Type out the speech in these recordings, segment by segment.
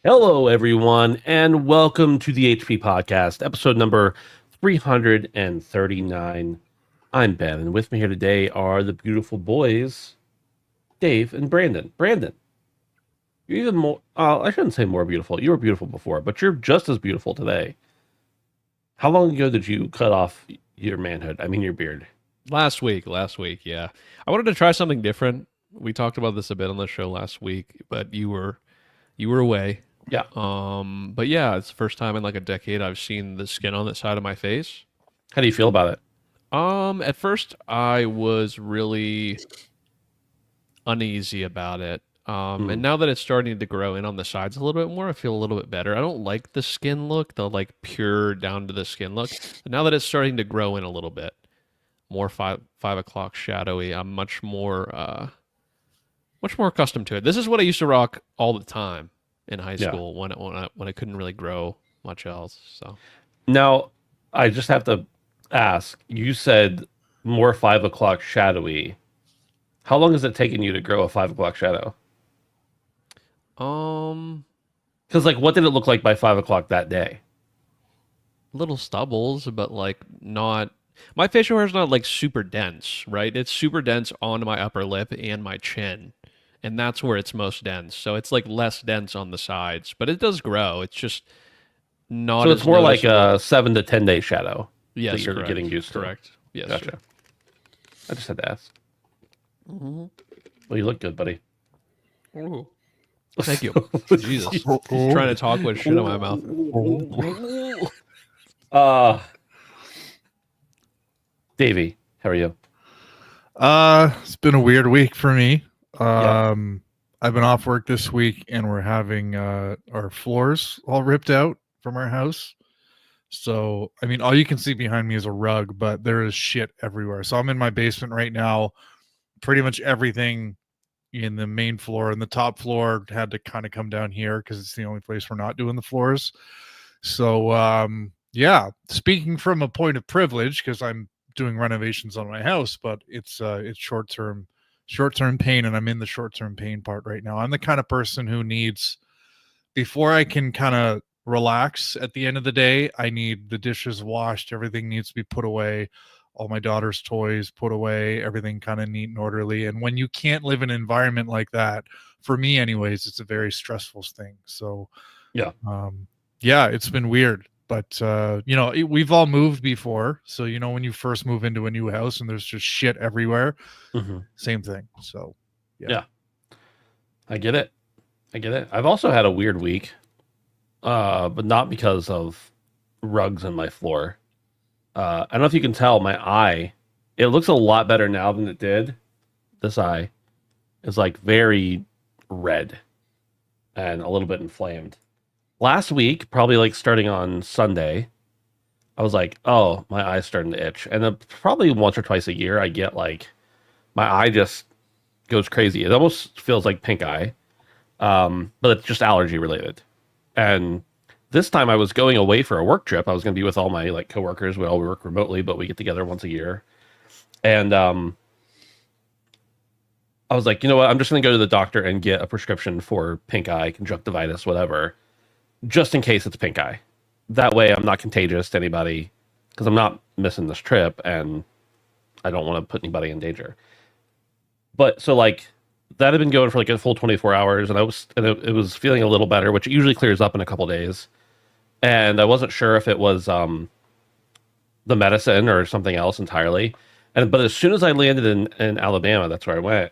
Hello, everyone, and welcome to the HP Podcast, episode number 339. I'm Ben, and with me here today are the beautiful boys, Dave and Brandon. Brandon, you're even more, I shouldn't say more beautiful. You were beautiful before, but you're just as beautiful today. How long ago did you cut off your manhood? I mean, your beard. Last week, yeah. I wanted to try something different. We talked about this a bit on the show last week, but you were away. Yeah. But yeah, it's the first time in like a decade I've seen the skin on the side of my face. How do you feel about it? At first I was really uneasy about it. And Mm. now that it's starting to grow in on the sides a little bit more, I feel a little bit better. I don't like the skin look, the like pure down to the skin look. But now that it's starting to grow in a little bit, more five o'clock shadowy, I'm much more accustomed to it. This is what I used to rock all the time in high Yeah. school when I couldn't really grow much else. So Now, I just have to ask, you said more 5 o'clock shadowy. How long has it taken you to grow a 5 o'clock shadow? um Because, like, what did it look like by 5 o'clock that day? little stubbles, but like not my facial hair is not like super dense, right? It's super dense on my upper lip and my chin. And that's where it's most dense. So it's like less dense on the sides, but it does grow. It's just not So it's as more like noticeable. a 7 to 10 day shadow that Yes, you're correct. getting used to. Correct. Yes, sir. Gotcha. I just had to ask. Mhm. Well, you look good, buddy. Ooh. Thank you. Jesus. Trying to talk with shit in my mouth. uh, Davey, how are you? It's been a weird week for me. Yeah. I've been off work this week and we're having our floors all ripped out from our house. So, I mean, all you can see behind me is a rug, but there is shit everywhere. So, I'm in my basement right now. Pretty much everything in the main floor and the top floor had to kind of come down here because it's the only place we're not doing the floors. So, yeah, speaking from a point of privilege, because I'm doing renovations on my house, but it's short term pain, and I'm in the short term pain part right now. I'm the kind of person who needs, before I can kind of relax at the end of the day, I need the dishes washed, everything needs to be put away, all my daughter's toys put away, everything kind of neat and orderly. And when you can't live in an environment like that, for me anyways, it's a very stressful thing. So Yeah. yeah, it's been weird. But we've all moved before, so when you first move into a new house and there's just shit everywhere, Hmm. same thing. So Yeah. I get it. I get it. I've also had a weird week, but not because of rugs on my floor. I don't know if you can tell my eye. It looks a lot better now than it did. This eye is like very red and a little bit inflamed. Last week, probably like starting on Sunday, I was like, oh, my eye's starting to itch. And then probably once or twice a year, I get like, my eye just goes crazy. It almost feels like pink eye, but it's just allergy related. And this time I was going away for a work trip. I was going to be with all my like coworkers. We all work remotely, but we get together once a year. And I was like, you know what? I'm just going to go to the doctor and get a prescription for pink eye, conjunctivitis, whatever, just in case it's pink eye. That way I'm not contagious to anybody because I'm not missing this trip and I don't want to put anybody in danger. But so like that had been going for like a full 24 hours and it was feeling a little better, which usually clears up in a couple days. And I wasn't sure if it was the medicine or something else entirely. But as soon as I landed in Alabama, that's where I went.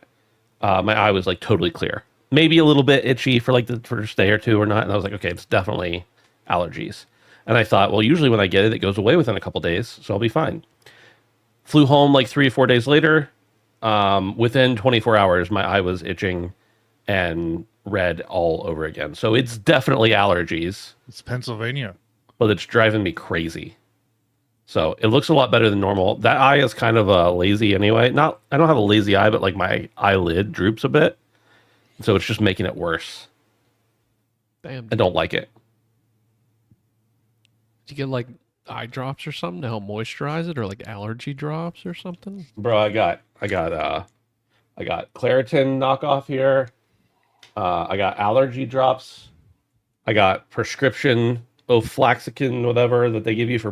My eye was like totally clear. Maybe a little bit itchy for like the first day or two or not. And I was like, okay, it's definitely allergies. And I thought, well, usually when I get it, it goes away within a couple days, so I'll be fine. Flew home like 3 or 4 days later. Within 24 hours, my eye was itching and red all over again. So it's definitely allergies, it's Pennsylvania. but it's driving me crazy. So it looks a lot better than normal. That eye is kind of lazy anyway. Not, I don't have a lazy eye, but like my eyelid droops a bit. So it's just making it worse. Damn. I don't like it. Did you get like eye drops or something to help moisturize it, or like allergy drops or something? Bro, I got Claritin knockoff here. I got allergy drops I got prescription ofloxacin, whatever that they give you for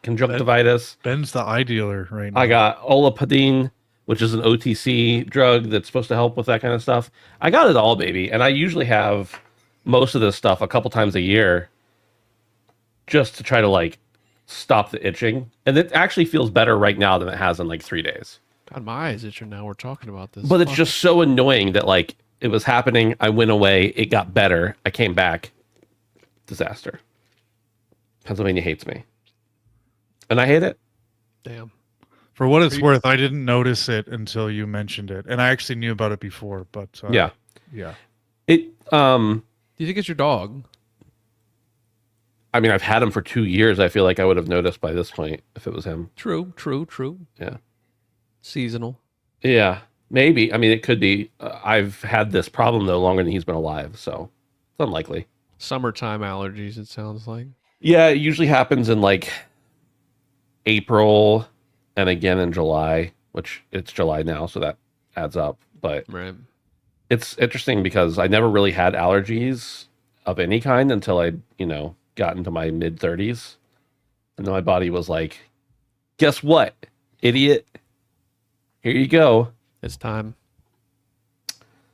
conjunctivitis. Ben's the eye dealer right now. I got olipodine, which is an OTC drug that's supposed to help with that kind of stuff. I got it all, baby. And I usually have most of this stuff a couple times a year just to try to like stop the itching. And it actually feels better right now than it has in like 3 days. God, my eyes itching now. We're talking about this. But it's just so annoying that like it was happening. I went away. It got better. I came back. Disaster. Pennsylvania hates me. And I hate it. Damn. For what it's worth, I didn't notice it until you mentioned it, and I actually knew about it before. But yeah. Do you think it's your dog? I mean, I've had him for 2 years. I feel like I would have noticed by this point if it was him. True. Yeah. Seasonal. Yeah, maybe. I mean, it could be. I've had this problem though longer than he's been alive, so it's unlikely. Summertime allergies, it sounds like. Yeah, it usually happens in like April and again in July, which it's July now, so that adds up. But Right. it's interesting because I never really had allergies of any kind until I, got into my mid 30s. And then my body was like, guess what, idiot? Here you go. It's time.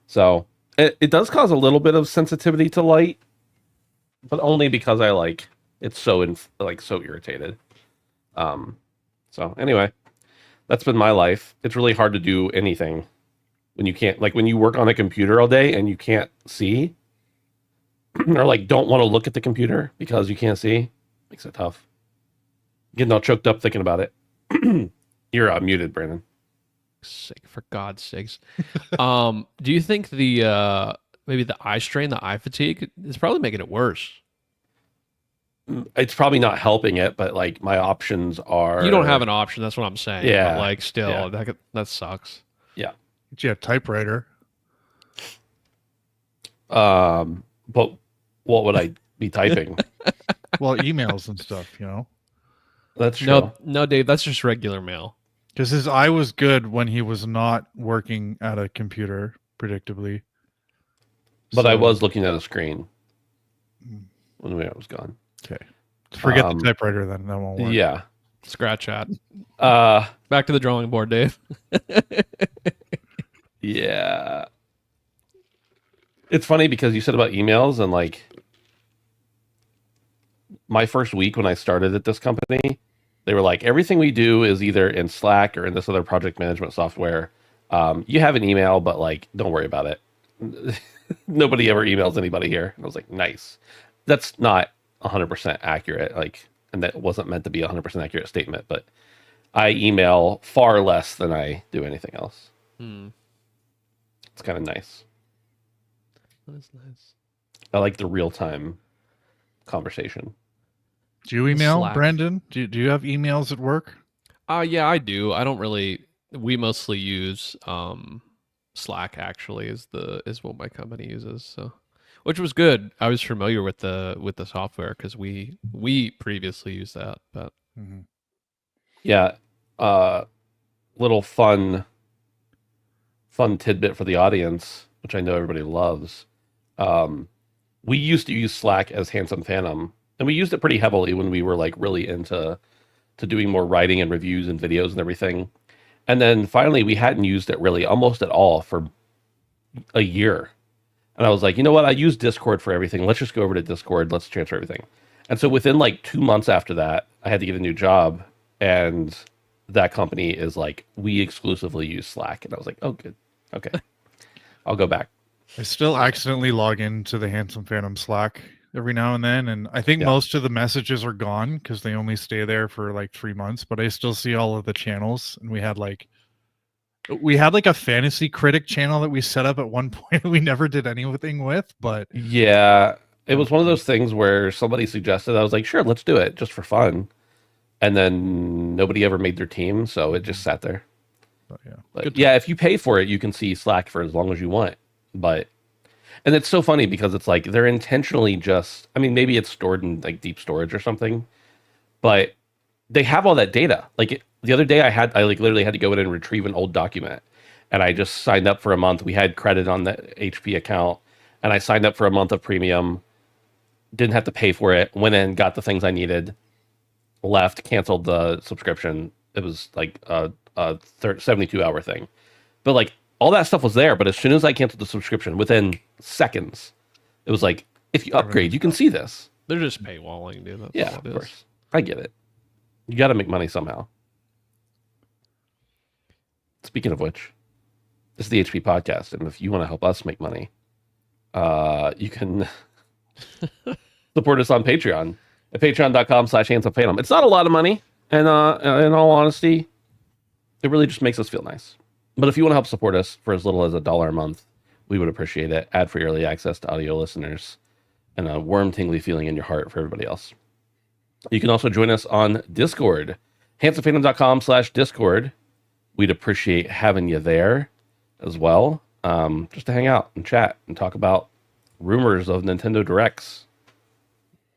So it does cause a little bit of sensitivity to light, but only because I like it's so so irritated. So anyway, that's been my life. It's really hard to do anything when you can't, like when you work on a computer all day and you can't see or like don't want to look at the computer because you can't see. Makes it tough. Getting all choked up thinking about it. You're muted, Brandon. Sick, for God's sakes. Do you think the maybe the eye strain, the eye fatigue is probably making it worse? It's probably not helping it, but like my options are. You don't have an option. That's what I'm saying. Yeah. But like still, Yeah. that sucks. Yeah. You have typewriter. But what would I be typing? Well, emails and stuff, That's true. No, Dave. That's just regular mail. Because his eye was good when he was not working at a computer, predictably. But I was looking at a screen when I was gone. Okay. Forget the typewriter then. That won't work. Yeah. Scratch that. Uh, Back to the drawing board, Dave. yeah. It's funny because you said about emails and like my first week when I started at this company, they were like, everything we do is either in Slack or in this other project management software. You have an email, but like, don't worry about it. Nobody ever emails anybody here. And I was like, nice. That's not 100% accurate. Like, and that wasn't meant to be a 100% accurate statement, but I email far less than I do anything else. It's kind of nice. That's nice. I like the real-time conversation. Do you email, Slack. Brandon? Do you have emails at work? Yeah, I do. I don't really. We mostly use Slack. Actually, is what my company uses. So, which was good. I was familiar with the software because we previously used that. But Yeah, little fun tidbit for the audience, which I know everybody loves. We used to use Slack as Handsome Phantom, and we used it pretty heavily when we were like really into doing more writing and reviews and videos and everything. And then finally, we hadn't used it really almost at all for a year. And I was like, you know what? I use Discord for everything. Let's just go over to Discord. Let's transfer everything. And so within like 2 months after that, I had to get a new job, and that company is like, we exclusively use Slack. And I was like, oh, good. Okay. I'll go back. I still accidentally log into the Handsome Phantom Slack every now and then, and I think most of the messages are gone because they only stay there for like 3 months, but I still see all of the channels. And we had like a fantasy critic channel that we set up at one point we never did anything with, but yeah, it was one of those things where somebody suggested, I was like, sure, let's do it just for fun. And then nobody ever made their team, so it just sat there. But yeah, if you pay for it, you can see Slack for as long as you want. And it's so funny because it's like they're intentionally just, I mean, maybe it's stored in like deep storage or something, but they have all that data. Like the other day I like literally had to go in and retrieve an old document, and I just signed up for a month. We had credit on the HP account, and I signed up for a month of premium, didn't have to pay for it, went in, got the things I needed, left, canceled the subscription. It was like a 72-hour thing. But like all that stuff was there. But as soon as I canceled the subscription, within seconds, it was like, if you upgrade, you can see this. They're just paywalling, dude. That's Yeah, all of it is. course. I get it. You got to make money somehow. Speaking of which, this is the HP podcast, and if you want to help us make money, you can support us on Patreon at patreon.com/handsomephantom. It's not a lot of money, and in all honesty, it really just makes us feel nice. But if you want to help support us for as little as $1 a month, we would appreciate it. Ad-free early access to audio listeners, and a warm, tingly feeling in your heart for everybody else. You can also join us on Discord, handsomephantom.com/Discord. We'd appreciate having you there as well, just to hang out and chat and talk about rumors of Nintendo Directs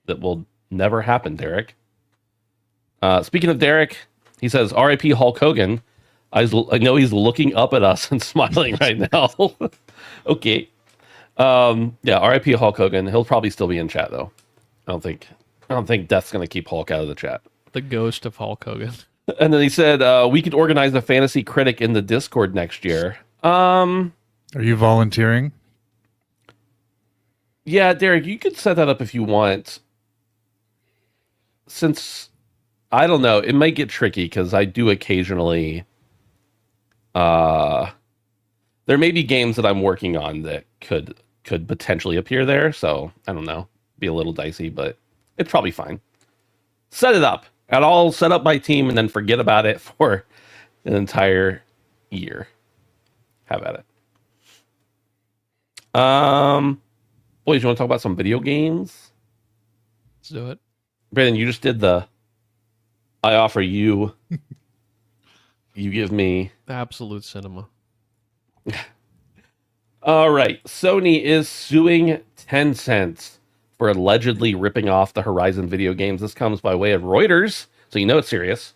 that will never happen, Derek. Speaking of Derek, he says, R.I.P. Hulk Hogan. I know he's looking up at us and smiling right now. Okay. Yeah, R.I.P. Hulk Hogan. He'll probably still be in chat, though. I don't think death's going to keep Hulk out of the chat. The ghost of Hulk Hogan. And then he said, we could organize a fantasy critic in the Discord next year. Are you volunteering? Yeah, Derek, you could set that up if you want. Since, I don't know, it might get tricky because I do occasionally... there may be games that I'm working on that could potentially appear there. So, I don't know. Be a little dicey, but it's probably fine. Set it up. And I'll set up my team and then forget about it for an entire year. Have at it. Boys, you want to talk about some video games? Let's do it. Brandon, you just did the I offer you, you give me. Absolute cinema. All right. Sony is suing Tencent for allegedly ripping off the Horizon video games. This comes by way of Reuters, so you know it's serious.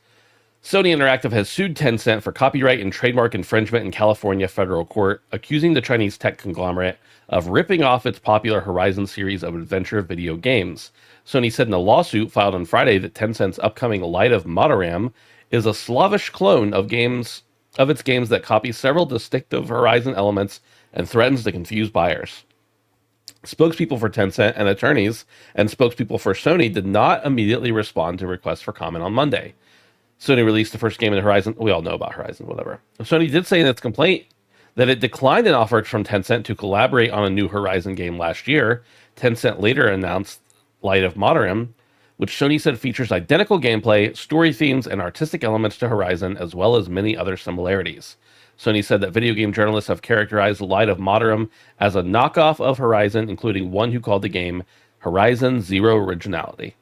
Sony Interactive has sued Tencent for copyright and trademark infringement in California federal court, accusing the Chinese tech conglomerate of ripping off its popular Horizon series of adventure video games. Sony said in a lawsuit filed on Friday that Tencent's upcoming Light of Mataram is a Slavish clone of its games that copy several distinctive Horizon elements and threatens to confuse buyers. Spokespeople for Tencent and attorneys and spokespeople for Sony did not immediately respond to requests for comment on Monday. Sony released the first game in Horizon. We all know about Horizon, whatever. Sony did say in its complaint that it declined an offer from Tencent to collaborate on a new Horizon game last year. Tencent later announced Light of Mataram, which Sony said features identical gameplay, story themes, and artistic elements to Horizon, as well as many other similarities. Sony said that video game journalists have characterized Light of Mataram as a knockoff of Horizon, including one who called the game Horizon Zero Originality.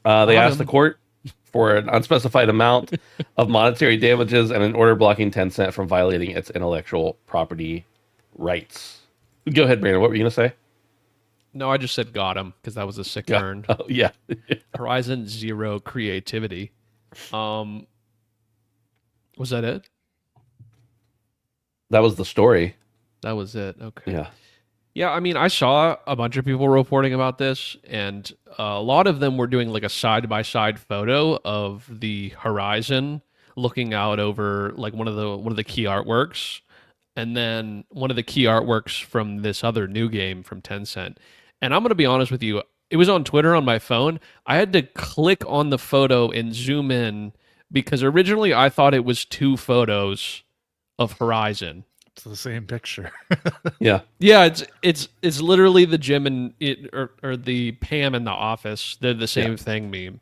They asked the court for an unspecified amount of monetary damages and an order blocking Tencent from violating its intellectual property rights. Go ahead, Brandon. What were you going to say? No, I just said got him because that was a sick burn. Oh, yeah. Horizon Zero Creativity. Was that it? That was the story. That was it. Okay. Yeah. Yeah, I mean, I saw a bunch of people reporting about this, and a lot of them were doing like a side-by-side photo of the Horizon looking out over like one of the key artworks, and then one of the key artworks from this other new game from Tencent. And I'm going to be honest with you, it was on Twitter on my phone. I had to click on the photo and zoom in because originally I thought it was two photos of Horizon. It's the same picture. Yeah. Yeah, it's literally the Jim and or the Pam in the office. They're the same thing meme.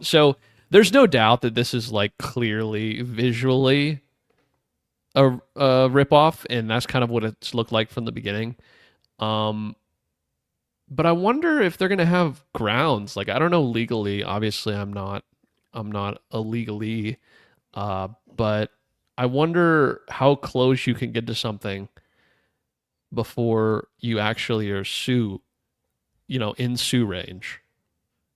So there's no doubt that this is like clearly visually a ripoff, and that's kind of what it's looked like from the beginning. But I wonder if they're gonna have grounds. Like, I don't know legally. Obviously, I'm not a legalese, but I wonder how close you can get to something before you actually are in sue range.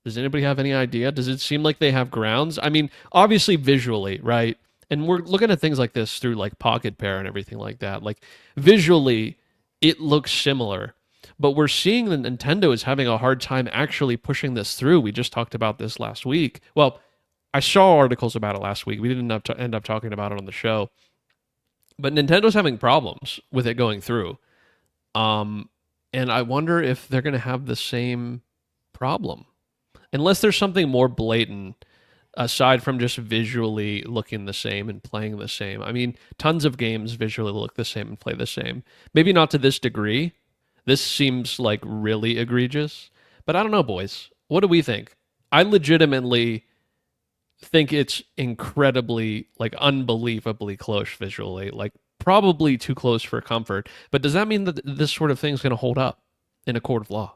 Does anybody have any idea? Does it seem like they have grounds? I mean, obviously visually, right? And we're looking at things like this through like Pocket Pair and everything like that. Like visually, it looks similar. But we're seeing that Nintendo is having a hard time actually pushing this through. We just talked about this last week. Well, I saw articles about it last week. We didn't end up talking about it on the show. But Nintendo's having problems with it going through. And I wonder if they're going to have the same problem. Unless there's something more blatant aside from just visually looking the same and playing the same. I mean, tons of games visually look the same and play the same. Maybe not to this degree. This seems like really egregious. But I don't know, boys. What do we think? I legitimately think it's incredibly, like, unbelievably close visually. Like, probably too close for comfort. But does that mean that this sort of thing is going to hold up in a court of law?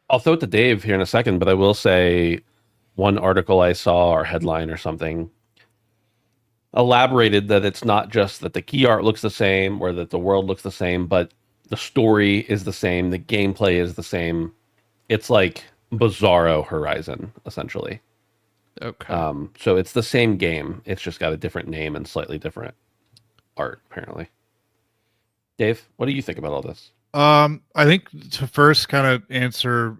I'll throw it to Dave here in a second, but I will say one article I saw or headline or something elaborated that it's not just that the key art looks the same or that the world looks the same, but the story is the same, the gameplay is the same. It's like Bizarro Horizon, essentially. Okay. So it's the same game. It's just got a different name and slightly different art, apparently. Dave, what do you think about all this? I think to first kind of answer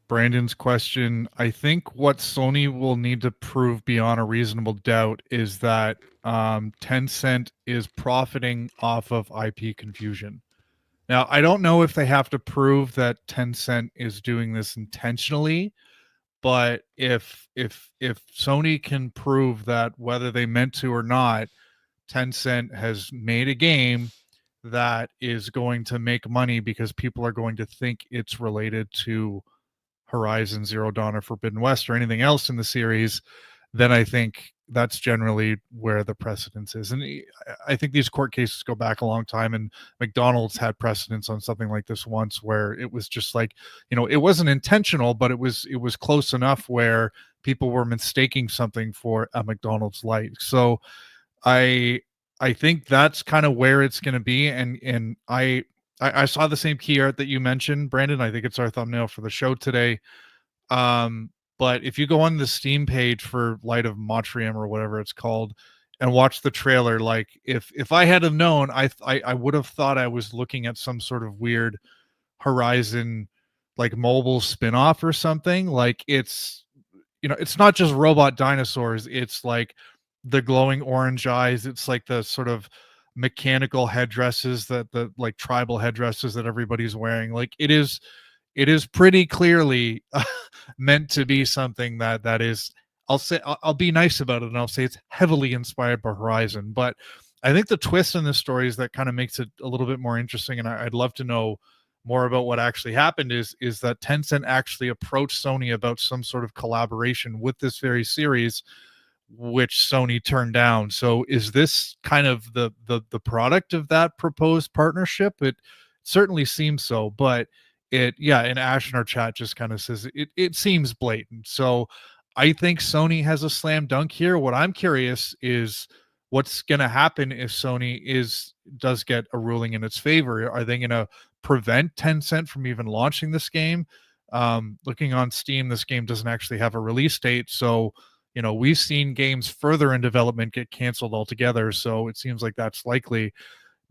Brandon's question, I think what Sony will need to prove beyond a reasonable doubt is that Tencent is profiting off of IP confusion. Now, I don't know if they have to prove that Tencent is doing this intentionally, but if Sony can prove that whether they meant to or not, Tencent has made a game that is going to make money because people are going to think it's related to Horizon Zero Dawn or Forbidden West or anything else in the series, then I think that's generally where the precedence is. And I think these court cases go back a long time, and McDonald's had precedence on something like this once where it was just like, it wasn't intentional, but it was close enough where people were mistaking something for a McDonald's light. So I think that's kind of where it's going to be. And I saw the same key art that you mentioned, Brandon. I think it's our thumbnail for the show today. But if you go on the Steam page for Light of Motrium or whatever it's called and watch the trailer, like if I had have known, I would have thought I was looking at some sort of weird Horizon like mobile spin-off or something. Like it's not just robot dinosaurs. It's like the glowing orange eyes. It's like the sort of mechanical headdresses that the like tribal headdresses that everybody's wearing. Like it is pretty clearly meant to be something that is, I'll be nice about it and I'll say it's heavily inspired by Horizon. But I think the twist in this story is that kind of makes it a little bit more interesting. And I'd love to know more about what actually happened is that Tencent actually approached Sony about some sort of collaboration with this very series, which Sony turned down. So is this kind of the product of that proposed partnership? It certainly seems so, but and Ash in our chat just kind of says it seems blatant. So I think Sony has a slam dunk here. What I'm curious is what's going to happen if Sony does get a ruling in its favor. Are they going to prevent Tencent from even launching this game? Looking on Steam, this game doesn't actually have a release date. So, we've seen games further in development get canceled altogether. So it seems like that's likely.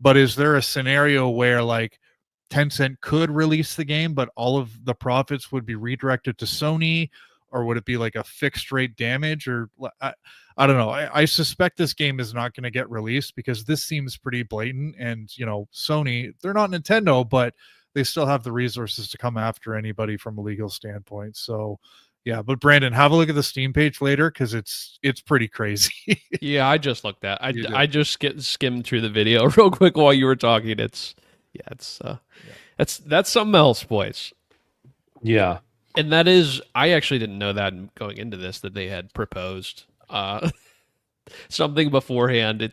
But is there a scenario where like Tencent could release the game, but all of the profits would be redirected to Sony? Or would it be like a fixed rate damage? Or I don't know. I suspect this game is not going to get released because this seems pretty blatant. And, Sony, they're not Nintendo, but they still have the resources to come after anybody from a legal standpoint. So, yeah. But Brandon, have a look at the Steam page later because it's pretty crazy. Yeah, I just looked at. I just skimmed through the video real quick while you were talking. That's something else, boys. Yeah. And that is, I actually didn't know that going into this, that they had proposed something beforehand.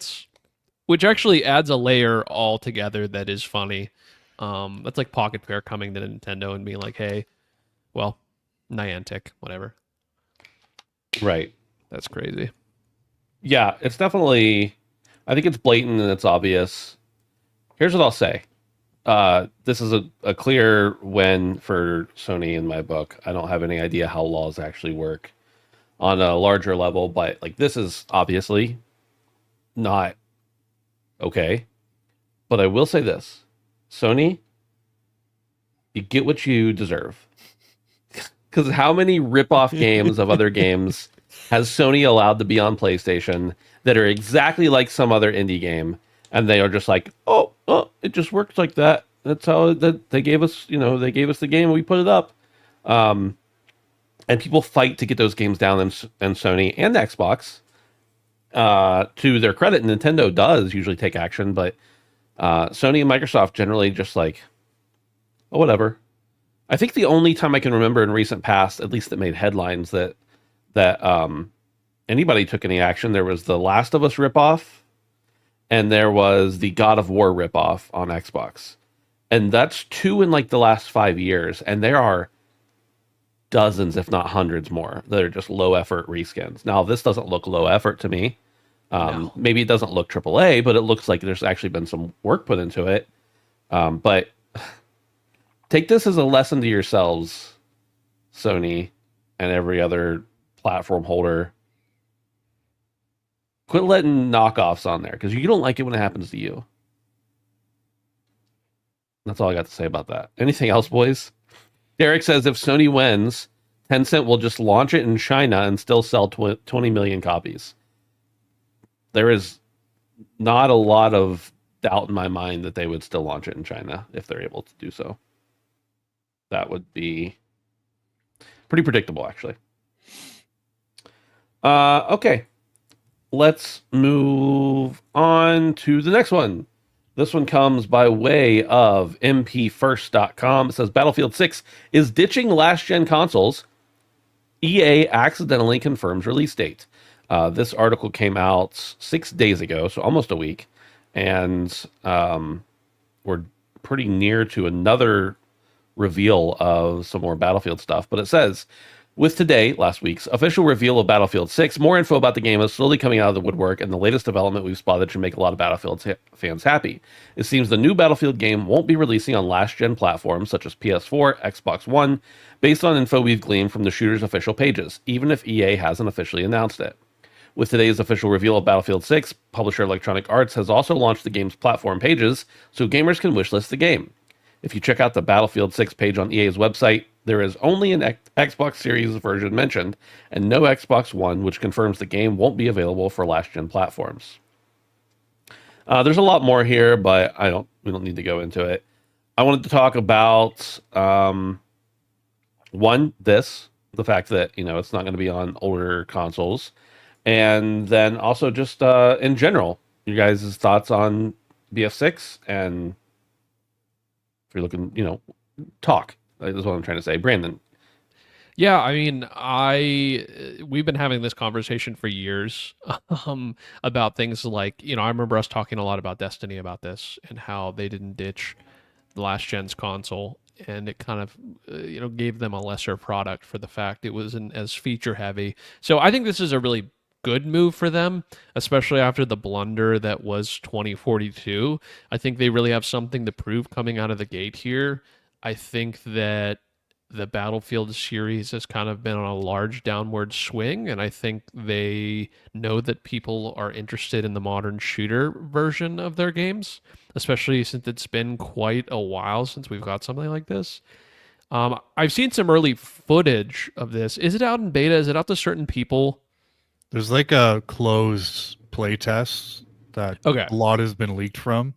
Which actually adds a layer altogether that is funny. That's like Pocket Pair coming to Nintendo and being like, hey, well, Niantic, whatever. Right. That's crazy. Yeah, it's definitely, I think it's blatant and it's obvious. Here's what I'll say. This is a clear win for Sony in my book. I don't have any idea how laws actually work on a larger level, but like this is obviously not okay. But I will say this. Sony, You get what you deserve. Because how many rip-off games of other games has Sony allowed to be on PlayStation that are exactly like some other indie game, and they are just like, oh, it just works like that. That's how that they gave us, they gave us the game and we put it up. And people fight to get those games down, and Sony and Xbox, to their credit, Nintendo does usually take action, but Sony and Microsoft generally just like, oh, whatever. I think the only time I can remember in recent past, at least that made headlines, that anybody took any action, there was the Last of Us ripoff, and there was the God of War ripoff on Xbox. And that's 2 in like the last 5 years, and there are dozens, if not hundreds more, that are just low effort reskins. Now, this doesn't look low effort to me. No. Maybe it doesn't look AAA, but it looks like there's actually been some work put into it. But take this as a lesson to yourselves, Sony and every other platform holder. Quit letting knockoffs on there, because you don't like it when it happens to you. That's all I got to say about that. Anything else, boys? Derek says if Sony wins, Tencent will just launch it in China and still sell 20 million copies. There is not a lot of doubt in my mind that they would still launch it in China if they're able to do so. That would be pretty predictable, actually. Okay. Let's move on to the next one. This one comes by way of mpfirst.com. It says Battlefield 6 is ditching last-gen consoles. EA accidentally confirms release date. This article came out 6 days ago, so almost a week. And we're pretty near to another reveal of some more Battlefield stuff. But it says, with today, last week's, official reveal of Battlefield 6, more info about the game is slowly coming out of the woodwork, and the latest development we've spotted should make a lot of Battlefield fans happy. It seems the new Battlefield game won't be releasing on last-gen platforms such as PS4, Xbox One, based on info we've gleaned from the shooter's official pages, even if EA hasn't officially announced it. With today's official reveal of Battlefield 6, publisher Electronic Arts has also launched the game's platform pages so gamers can wishlist the game. If you check out the Battlefield 6 page on EA's website, there is only an Xbox Series version mentioned, and no Xbox One, which confirms the game won't be available for last-gen platforms. There's a lot more here, but we don't need to go into it. I wanted to talk about the fact that it's not going to be on older consoles, and then also just in general, you guys' thoughts on BF6, and if you're looking, talk. That's what I'm trying to say. Brandon. Yeah, I mean, we've been having this conversation for years about things like, I remember us talking a lot about Destiny about this and how they didn't ditch the last gen's console, and it kind of, gave them a lesser product for the fact it wasn't as feature heavy. So I think this is a really good move for them, especially after the blunder that was 2042. I think they really have something to prove coming out of the gate here. I think that the Battlefield series has kind of been on a large downward swing, and I think they know that people are interested in the modern shooter version of their games, especially since it's been quite a while since we've got something like this. I've seen some early footage of this. Is it out in beta? Is it out to certain people? There's like a closed play test that Okay. a lot has been leaked from.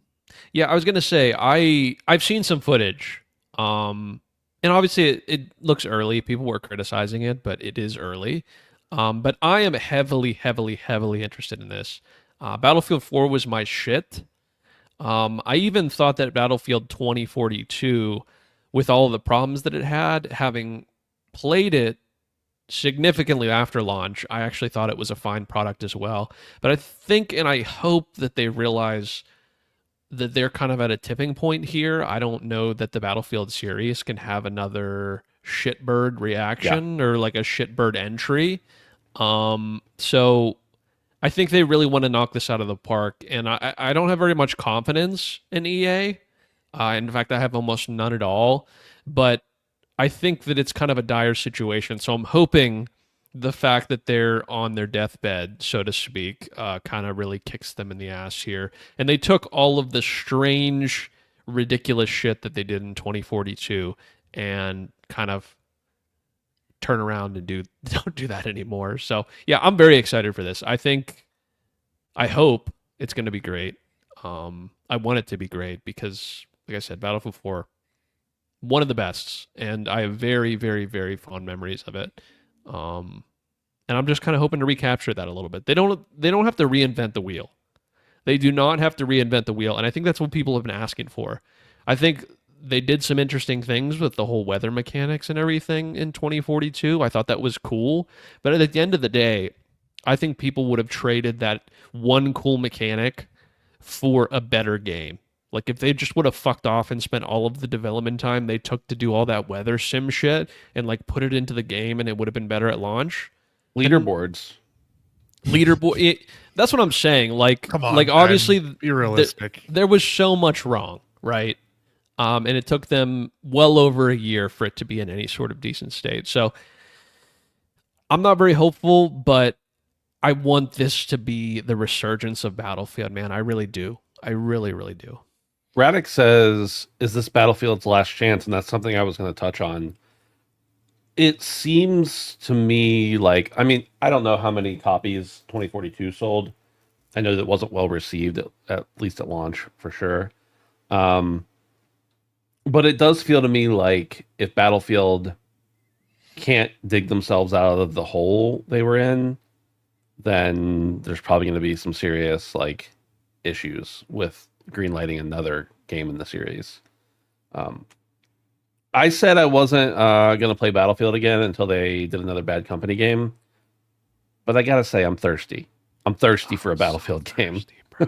Yeah, I was gonna say I've seen some footage. And obviously it looks early. People were criticizing it, but it is early. But I am heavily interested in this. Battlefield 4 was my shit. I even thought that Battlefield 2042, with all of the problems that it had, having played it significantly after launch, I actually thought it was a fine product as well. But I think and I hope that they realize that they're kind of at a tipping point here. I don't know that the Battlefield series can have another shitbird reaction or like a shitbird entry. So I think they really want to knock this out of the park, and I don't have very much confidence in EA. In fact, I have almost none at all. But I think that it's kind of a dire situation. So I'm hoping the fact that they're on their deathbed, so to speak, kind of really kicks them in the ass here. And they took all of the strange ridiculous shit that they did in 2042 and kind of turn around and don't do that anymore. So yeah, I'm very excited for this. I hope it's going to be great. I want it to be great because, like I said, Battlefield 4, one of the best, and I have very, very, very fond memories of it. And I'm just kind of hoping to recapture that a little bit. They don't have to reinvent the wheel. They do not have to reinvent the wheel, and I think that's what people have been asking for. I think they did some interesting things with the whole weather mechanics and everything in 2042. I thought that was cool, but at the end of the day, I think people would have traded that one cool mechanic for a better game. Like if they just would have fucked off and spent all of the development time they took to do all that weather sim shit and like put it into the game, and it would have been better at launch. Leaderboards. That's what I'm saying. Like, Come on, like obviously, be realistic. there was so much wrong, right? And it took them well over a year for it to be in any sort of decent state. So I'm not very hopeful, but I want this to be the resurgence of Battlefield, man. I really do. I really, really do. Radix says, "Is this Battlefield's last chance?" And that's something I was going to touch on. It seems to me like, I mean, I don't know how many copies 2042 sold. I know that it wasn't well received, at least at launch, for sure. But it does feel to me like if Battlefield can't dig themselves out of the hole they were in, then there's probably going to be some serious like issues with greenlighting another game in the series. I said I wasn't going to play Battlefield again until they did another Bad Company game. But I got to say, I'm thirsty. I'm thirsty for a Battlefield game. Bro.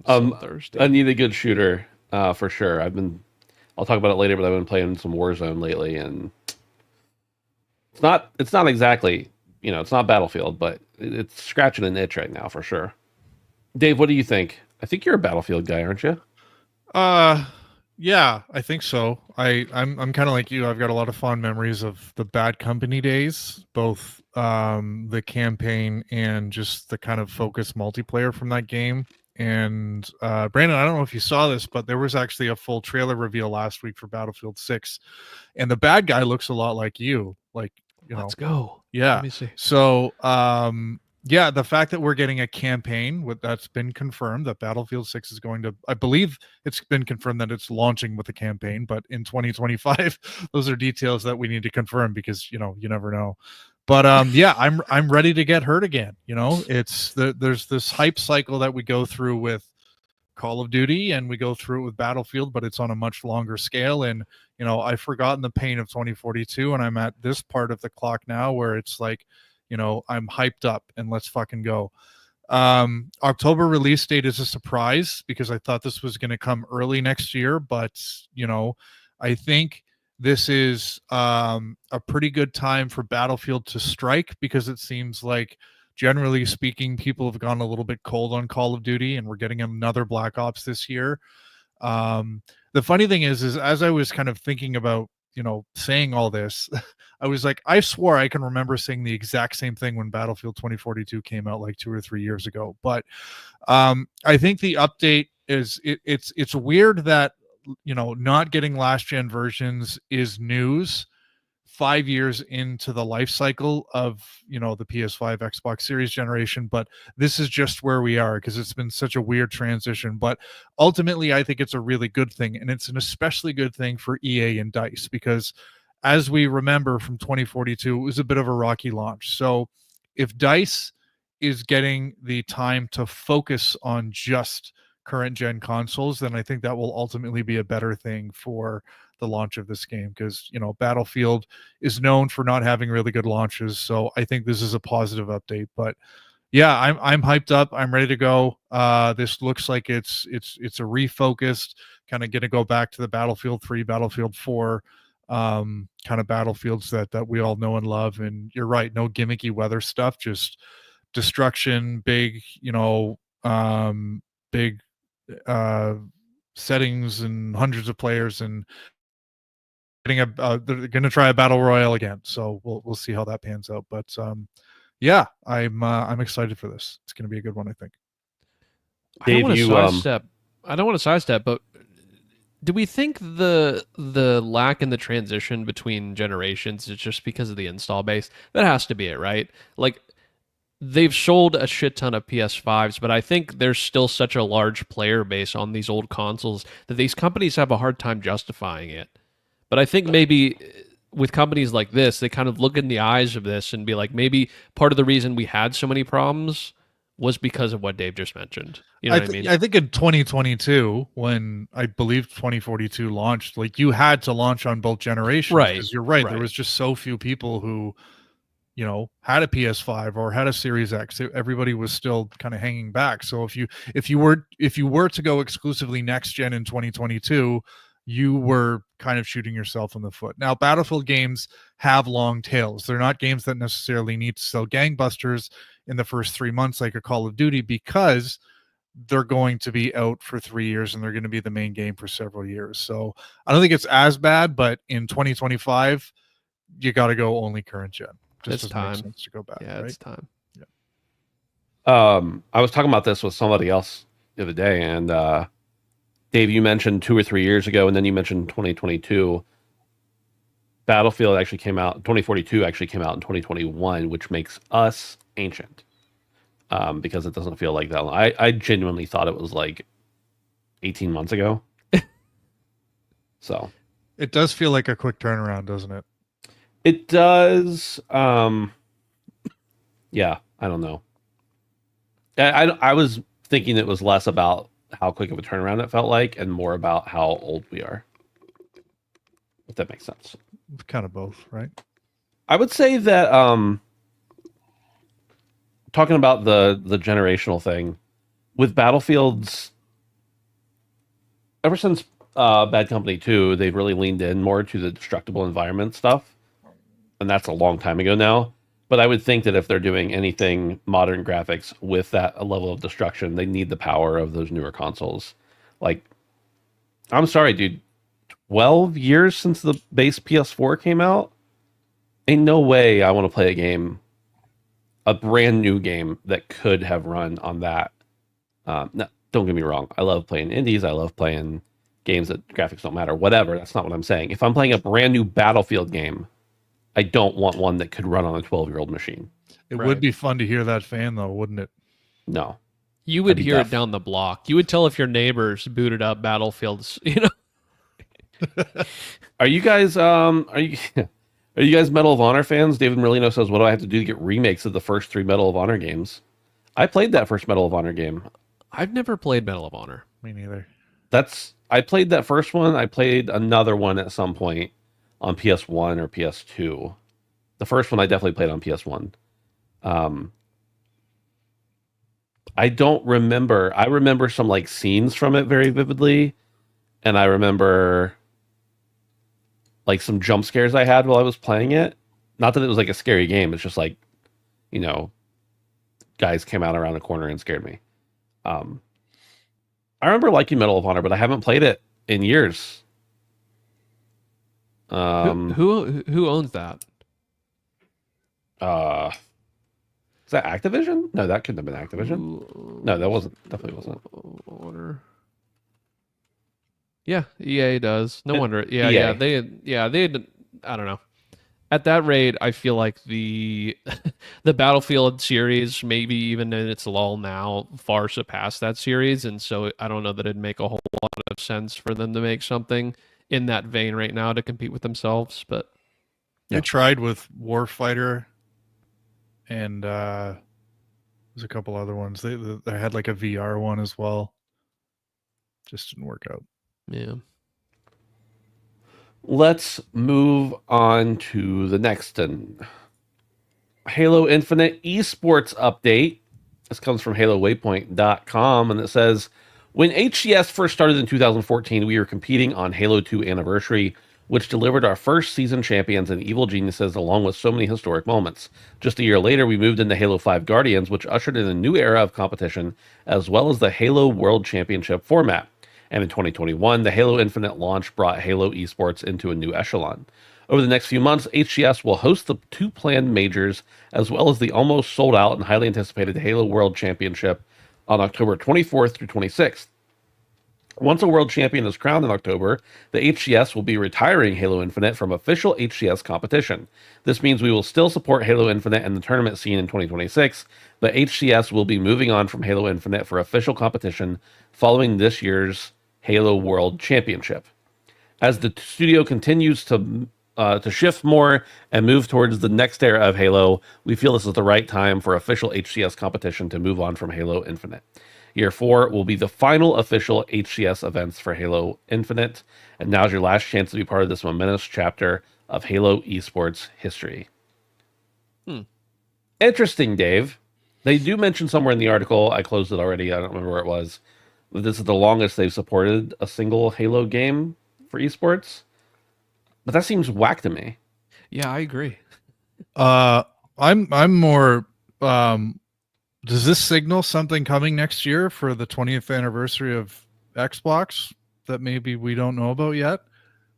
I'm so thirsty. I need a good shooter for sure. I'll talk about it later, but I've been playing some Warzone lately, and it's not exactly, it's not Battlefield, but it's scratching an itch right now for sure. Dave, what do you think? I think you're a Battlefield guy, aren't you? Yeah, I think so. I'm kind of like you. I've got a lot of fond memories of the Bad Company days, both the campaign and just the kind of focused multiplayer from that game. And Brandon, I don't know if you saw this, but there was actually a full trailer reveal last week for Battlefield 6, and the bad guy looks a lot like you. Like, Let's go. Yeah. Let me see. So, yeah, the fact that we're getting a campaign that's been confirmed that Battlefield 6 is going to, I believe it's been confirmed that it's launching with a campaign, but in 2025, those are details that we need to confirm because, you never know. But yeah, I'm ready to get hurt again. There's this hype cycle that we go through with Call of Duty and we go through it with Battlefield, but it's on a much longer scale. And, I've forgotten the pain of 2042, and I'm at this part of the clock now where it's like, I'm hyped up and let's fucking go. October release date is a surprise because I thought this was going to come early next year, but I think this is a pretty good time for Battlefield to strike because it seems like, generally speaking, people have gone a little bit cold on Call of Duty, and we're getting another Black Ops this year. The funny thing is as I was kind of thinking about saying all this, I was like, I swore I can remember saying the exact same thing when Battlefield 2042 came out like 2 or 3 years ago. But I think the update is it's weird that not getting last gen versions is news 5 years into the life cycle of the PS5 Xbox Series generation, but this is just where we are because it's been such a weird transition. But ultimately I think it's a really good thing, and it's an especially good thing for EA and DICE because, as we remember from 2042, it was a bit of a rocky launch. So if DICE is getting the time to focus on just current gen consoles, then I think that will ultimately be a better thing for the launch of this game because Battlefield is known for not having really good launches. So I think this is a positive update. But yeah, I'm hyped up. I'm ready to go. This looks like it's a refocused kind of going to go back to the Battlefield 3, Battlefield 4 kind of battlefields that we all know and love. And you're right, no gimmicky weather stuff, just destruction, big big settings and hundreds of players, and they're going to try a battle royale again. So we'll see how that pans out. But yeah, I'm excited for this. It's going to be a good one, I think. Dave, I don't want to sidestep, but Do we think the lack in the transition between generations is just because of the install base? That has to be it, right? Like they've sold a shit ton of PS5s, but I think there's still such a large player base on these old consoles that these companies have a hard time justifying it. But I think maybe with companies like this, they kind of look in the eyes of this and be like, maybe part of the reason we had so many problems was because of what Dave just mentioned. You know what I mean? I think in 2022, when I believe 2042 launched, like you had to launch on both generations. Right, Because you're right. There right. was just so few people who, had a PS5 or had a Series X. Everybody was still kind of hanging back. So if you were to go exclusively next gen in 2022, you were kind of shooting yourself in the foot. Now, Battlefield games have long tails. They're not games that necessarily need to sell gangbusters in the first 3 months like a Call of Duty, because they're going to be out for 3 years and they're going to be the main game for several years. So I don't think it's as bad, but in 2025, you got to go only current gen. Just It's doesn't make time. sense to go back. Yeah, right? it's time. I was talking about this with somebody else the other day, and Dave, you mentioned 2 or 3 years ago, and then you mentioned 2022. Battlefield actually came out, 2042 actually came out in 2021, which makes us ancient because it doesn't feel like that long. I genuinely thought it was like 18 months ago. So It does feel like a quick turnaround, doesn't it? it does. Yeah, I don't know. I was thinking it was less about how quick of a turnaround it felt like and more about how old we are. If that makes sense. Kind of both, right? I would say that talking about the generational thing with Battlefields, ever since Bad Company 2, they've really leaned in more to the destructible environment stuff, and that's a long time ago now. But I would think that if they're doing anything modern graphics with that level of destruction, they need the power of those newer consoles. Like, I'm sorry, dude, 12 years since the base PS4 came out? Ain't no way I want to play a game, a brand new game that could have run on that. No, don't get me wrong. I love playing indies. I love playing games that graphics don't matter. Whatever. That's not what I'm saying. If I'm playing a brand new Battlefield game, I don't want one that could run on a 12-year-old machine. It Right. would be fun to hear that fan, though, wouldn't it? No. You would I'd be hear deaf. it down the block. You would tell if your neighbors booted up Battlefields, Are you guys are you are you guys Medal of Honor fans? David Merlino says, "What do I have to do to get remakes of the first 3 Medal of Honor games?" I played that first Medal of Honor game. I've never played Medal of Honor. Me neither. I played that first one. I played another one at some point on PS1 or PS2. The first one I definitely played on PS1. I don't remember. I remember some like scenes from it very vividly, and I remember like some jump scares I had while I was playing it. Not that it was like a scary game. It's just like, guys came out around the corner and scared me. I remember liking Medal of Honor, but I haven't played it in years. Who owns that? Is that Activision? No, that couldn't have been Activision. No, that wasn't. Definitely wasn't. Honor. Yeah, EA does. No wonder. Yeah, EA. they. I don't know. At that rate, I feel like the the Battlefield series, maybe even in its lull now, far surpassed that series, and so I don't know that it'd make a whole lot of sense for them to make something in that vein right now to compete with themselves. But They tried with Warfighter, and there's a couple other ones. They had like a VR one as well. Just didn't work out. yeah, Let's move on to the next Halo Infinite esports update. This comes from HaloWaypoint.com, and it says, when HCS first started in 2014, we were competing on Halo 2 Anniversary, which delivered our first season champions and evil geniuses along with so many historic moments. Just a year later, we moved into Halo 5 Guardians, which ushered in a new era of competition, as well as the Halo World Championship format. And in 2021, the Halo Infinite launch brought Halo esports into a new echelon. Over the next few months, HCS will host the 2 planned majors, as well as the almost sold out and highly anticipated Halo World Championship on October 24th through 26th. Once a world champion is crowned in October, the HCS will be retiring Halo Infinite from official HCS competition. This means we will still support Halo Infinite and the tournament scene in 2026, but HCS will be moving on from Halo Infinite for official competition following this year's Halo World Championship. As the studio continues to shift more and move towards the next era of Halo, we feel this is the right time for official HCS competition to move on from Halo Infinite. Year 4 will be the final official HCS events for Halo Infinite, and now's your last chance to be part of this momentous chapter of Halo esports history. Interesting, Dave. They do mention somewhere in the article, I closed it already, I don't remember where it was, but this is the longest they've supported a single Halo game for esports. But that seems whack to me. Yeah, I agree. I'm more does this signal something coming next year for the 20th anniversary of Xbox that maybe we don't know about yet?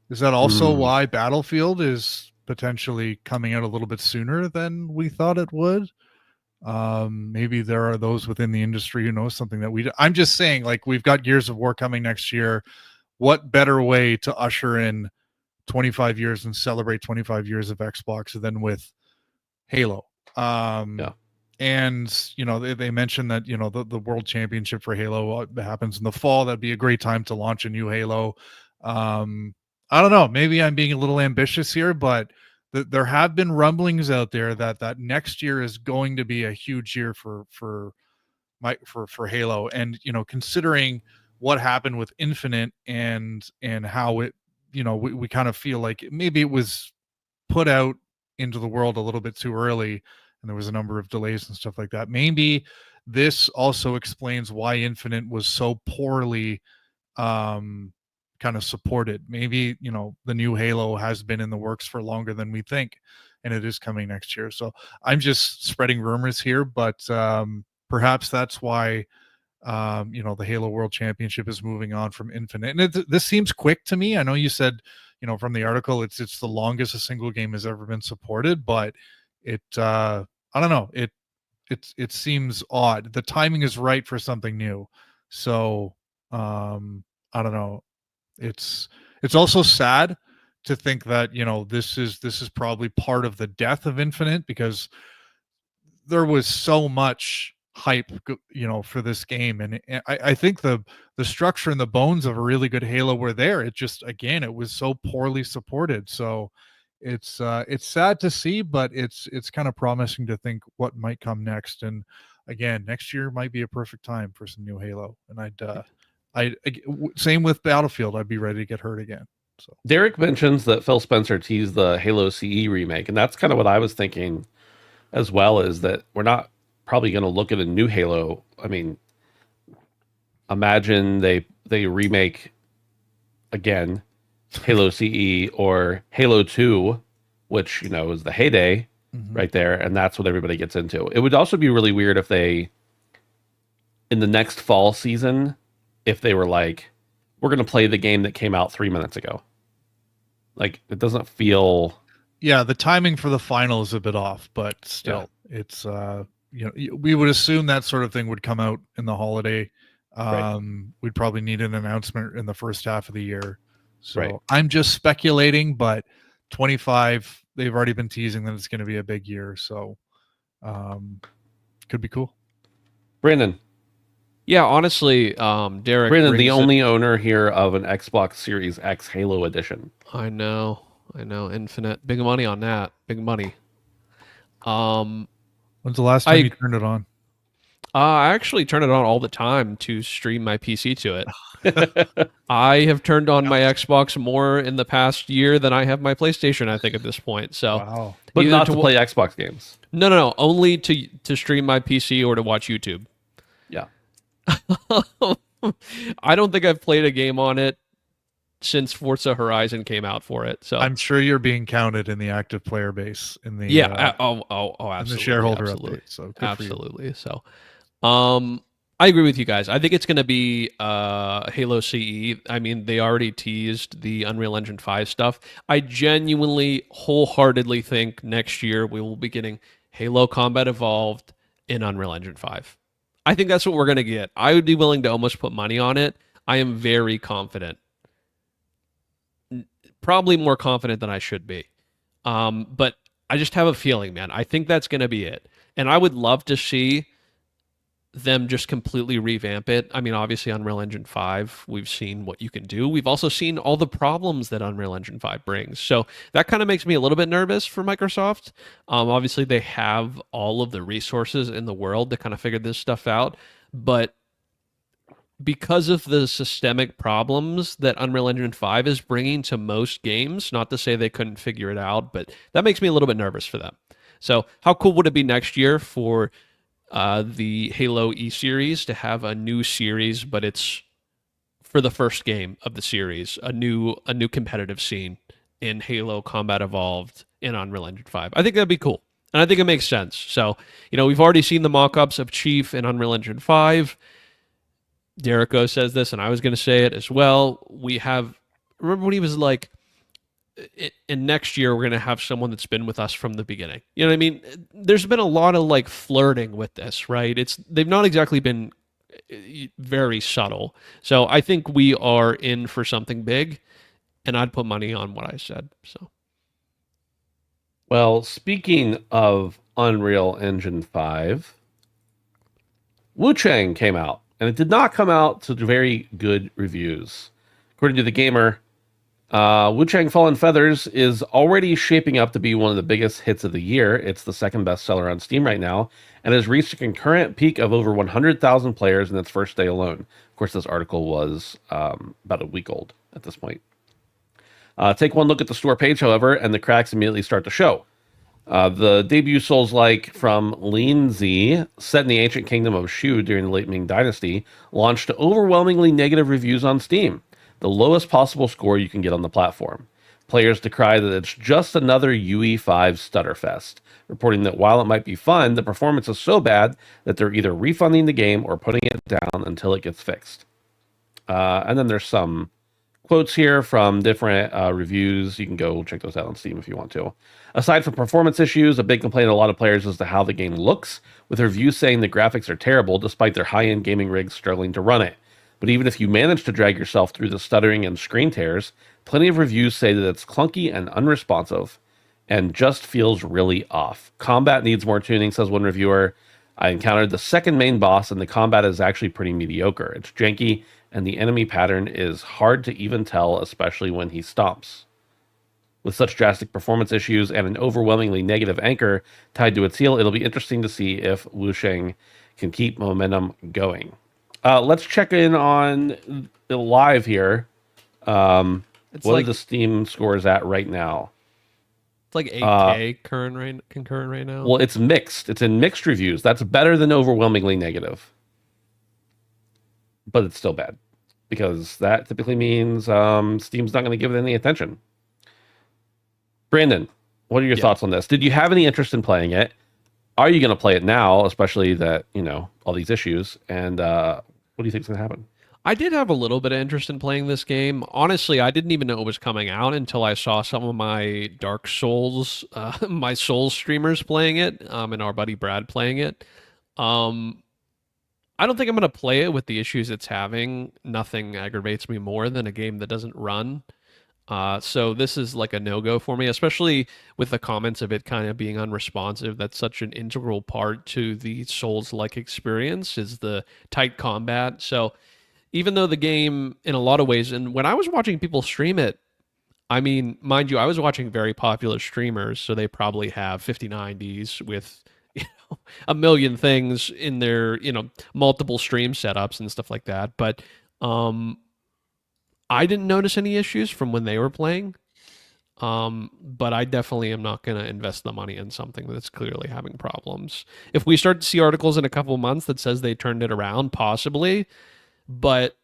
Is that also why Battlefield is potentially coming out a little bit sooner than we thought it would? Maybe there are those within the industry who know something that I'm just saying, like, we've got Gears of War coming next year. What better way to usher in 25 years and celebrate 25 years of Xbox than with Halo? Yeah. And, you know, they mentioned that, you know, the world championship for Halo happens in the fall. That'd be a great time to launch a new Halo. I don't know. Maybe I'm being a little ambitious here, but there have been rumblings out there that next year is going to be a huge year for Halo. And, you know, considering what happened with Infinite and how it, you know, we kind of feel like maybe it was put out into the world a little bit too early, and there was a number of delays and stuff like that. Maybe this also explains why Infinite was so poorly kind of supported. Maybe, you know, the new Halo has been in the works for longer than we think, and it is coming next year. So I'm just spreading rumors here, but perhaps that's why you know, the Halo World Championship is moving on from Infinite. And this seems quick to me. I know you said, you know, from the article, it's the longest a single game has ever been supported, but it I don't know, it seems odd. The timing is right for something new. So I don't know. It's also sad to think that, you know, this is probably part of the death of Infinite, because there was so much hype, you know, for this game, and I think the structure and the bones of a really good Halo were there. It just, again, it was so poorly supported. So it's sad to see, but it's kind of promising to think what might come next. And again, next year might be a perfect time for some new Halo. And same with Battlefield, I'd be ready to get hurt again. So Derek mentions that Phil Spencer teased the Halo CE remake, and that's kind of what I was thinking as well, is that we're not probably going to look at a new Halo. I mean, imagine they remake again Halo CE or Halo 2, which, you know, is the heyday right there, and that's what everybody gets into. It would also be really weird if they, in the next fall season, if they were like, we're going to play the game that came out 3 minutes ago. Like, it doesn't feel... Yeah, the timing for the final is a bit off, but still, it's you know, we would assume that sort of thing would come out in the holiday. Right. We'd probably need an announcement in the first half of the year. So Right. I'm just speculating, but 25, they've already been teasing that it's going to be a big year. So could be cool. Brandon. Yeah, honestly, Derek. Brandon, the only owner here of an Xbox Series X Halo Edition. I know, Infinite. Big money on that. Big money. When's the last time you turned it on? I actually turn it on all the time to stream my PC to it. I have turned on my Xbox more in the past year than I have my PlayStation, I think, at this point. So, wow. But not to play Xbox games. No. Only to stream my PC or to watch YouTube. Yeah. I don't think I've played a game on it since Forza Horizon came out for it. So I'm sure you're being counted in the active player base in the absolutely, in the shareholder absolutely. update. So absolutely. So I agree with you guys. I think it's going to be Halo CE. I mean, they already teased the Unreal Engine 5 stuff. I genuinely, wholeheartedly think next year we will be getting Halo Combat Evolved in Unreal Engine 5. I think that's what we're going to get. I would be willing to almost put money on it. I am very confident. Probably more confident than I should be. But I just have a feeling, man. I think that's going to be it. And I would love to see them just completely revamp it. I mean, obviously, Unreal Engine 5, we've seen what you can do. We've also seen all the problems that Unreal Engine 5 brings. So that kind of makes me a little bit nervous for Microsoft. Obviously, they have all of the resources in the world to kind of figure this stuff out. But because of the systemic problems that Unreal Engine 5 is bringing to most games, not to say they couldn't figure it out, but that makes me a little bit nervous for them. So how cool would it be next year for the Halo E series to have a new series, but it's for the first game of the series, a new competitive scene in Halo Combat Evolved in Unreal Engine 5. I think that'd be cool. And I think it makes sense. So, we've already seen the mock-ups of Chief in Unreal Engine 5. Derico says this, and I was going to say it as well. Remember when he was like, and next year we're going to have someone that's been with us from the beginning. You know what I mean? There's been a lot of like flirting with this, right? They've not exactly been very subtle. So I think we are in for something big, and I'd put money on what I said. So, well, speaking of Unreal Engine 5, Wuchang came out, and it did not come out to very good reviews. According to The Gamer, Wuchang Fallen Feathers is already shaping up to be one of the biggest hits of the year. It's the second bestseller on Steam right now, and has reached a concurrent peak of over 100,000 players in its first day alone. Of course, this article was about a week old at this point. Take one look at the store page, however, and the cracks immediately start to show. The debut Souls-like from Lindsay, set in the ancient kingdom of Shu during the late Ming Dynasty, launched to overwhelmingly negative reviews on Steam, the lowest possible score you can get on the platform. Players decry that it's just another UE5 stutterfest, reporting that while it might be fun, the performance is so bad that they're either refunding the game or putting it down until it gets fixed. And then there's some quotes here from different reviews. You can go check those out on Steam if you want to. Aside from performance issues, a big complaint of a lot of players is to how the game looks, with reviews saying the graphics are terrible despite their high-end gaming rigs struggling to run it. But even if you manage to drag yourself through the stuttering and screen tears, plenty of reviews say that it's clunky and unresponsive and just feels really off. Combat needs more tuning, says one reviewer. I encountered the second main boss, and the combat is actually pretty mediocre. It's janky, and the enemy pattern is hard to even tell, especially when he stomps. With such drastic performance issues and an overwhelmingly negative anchor tied to its heel, it'll be interesting to see if Wuchang can keep momentum going. Let's check in on the live here. What are the Steam scores at right now? It's like 8K concurrent right now. Well, it's mixed. It's in mixed reviews. That's better than overwhelmingly negative. But it's still bad, because that typically means Steam's not going to give it any attention. Brandon, what are your thoughts on this? Did you have any interest in playing it? Are you going to play it now, especially that, all these issues? And what do you think is going to happen? I did have a little bit of interest in playing this game. Honestly, I didn't even know it was coming out until I saw some of my Dark Souls, my Souls streamers playing it, and our buddy Brad playing it. I don't think I'm going to play it with the issues it's having. Nothing aggravates me more than a game that doesn't run. So this is like a no-go for me, especially with the comments of it kind of being unresponsive. That's such an integral part to the Souls-like experience, is the tight combat. So even though the game, in a lot of ways, and when I was watching people stream it, I mean, mind you, I was watching very popular streamers, so they probably have 5090s with a million things in their, multiple stream setups and stuff like that. But I didn't notice any issues from when they were playing. But I definitely am not going to invest the money in something that's clearly having problems. If we start to see articles in a couple of months that says they turned it around, possibly, but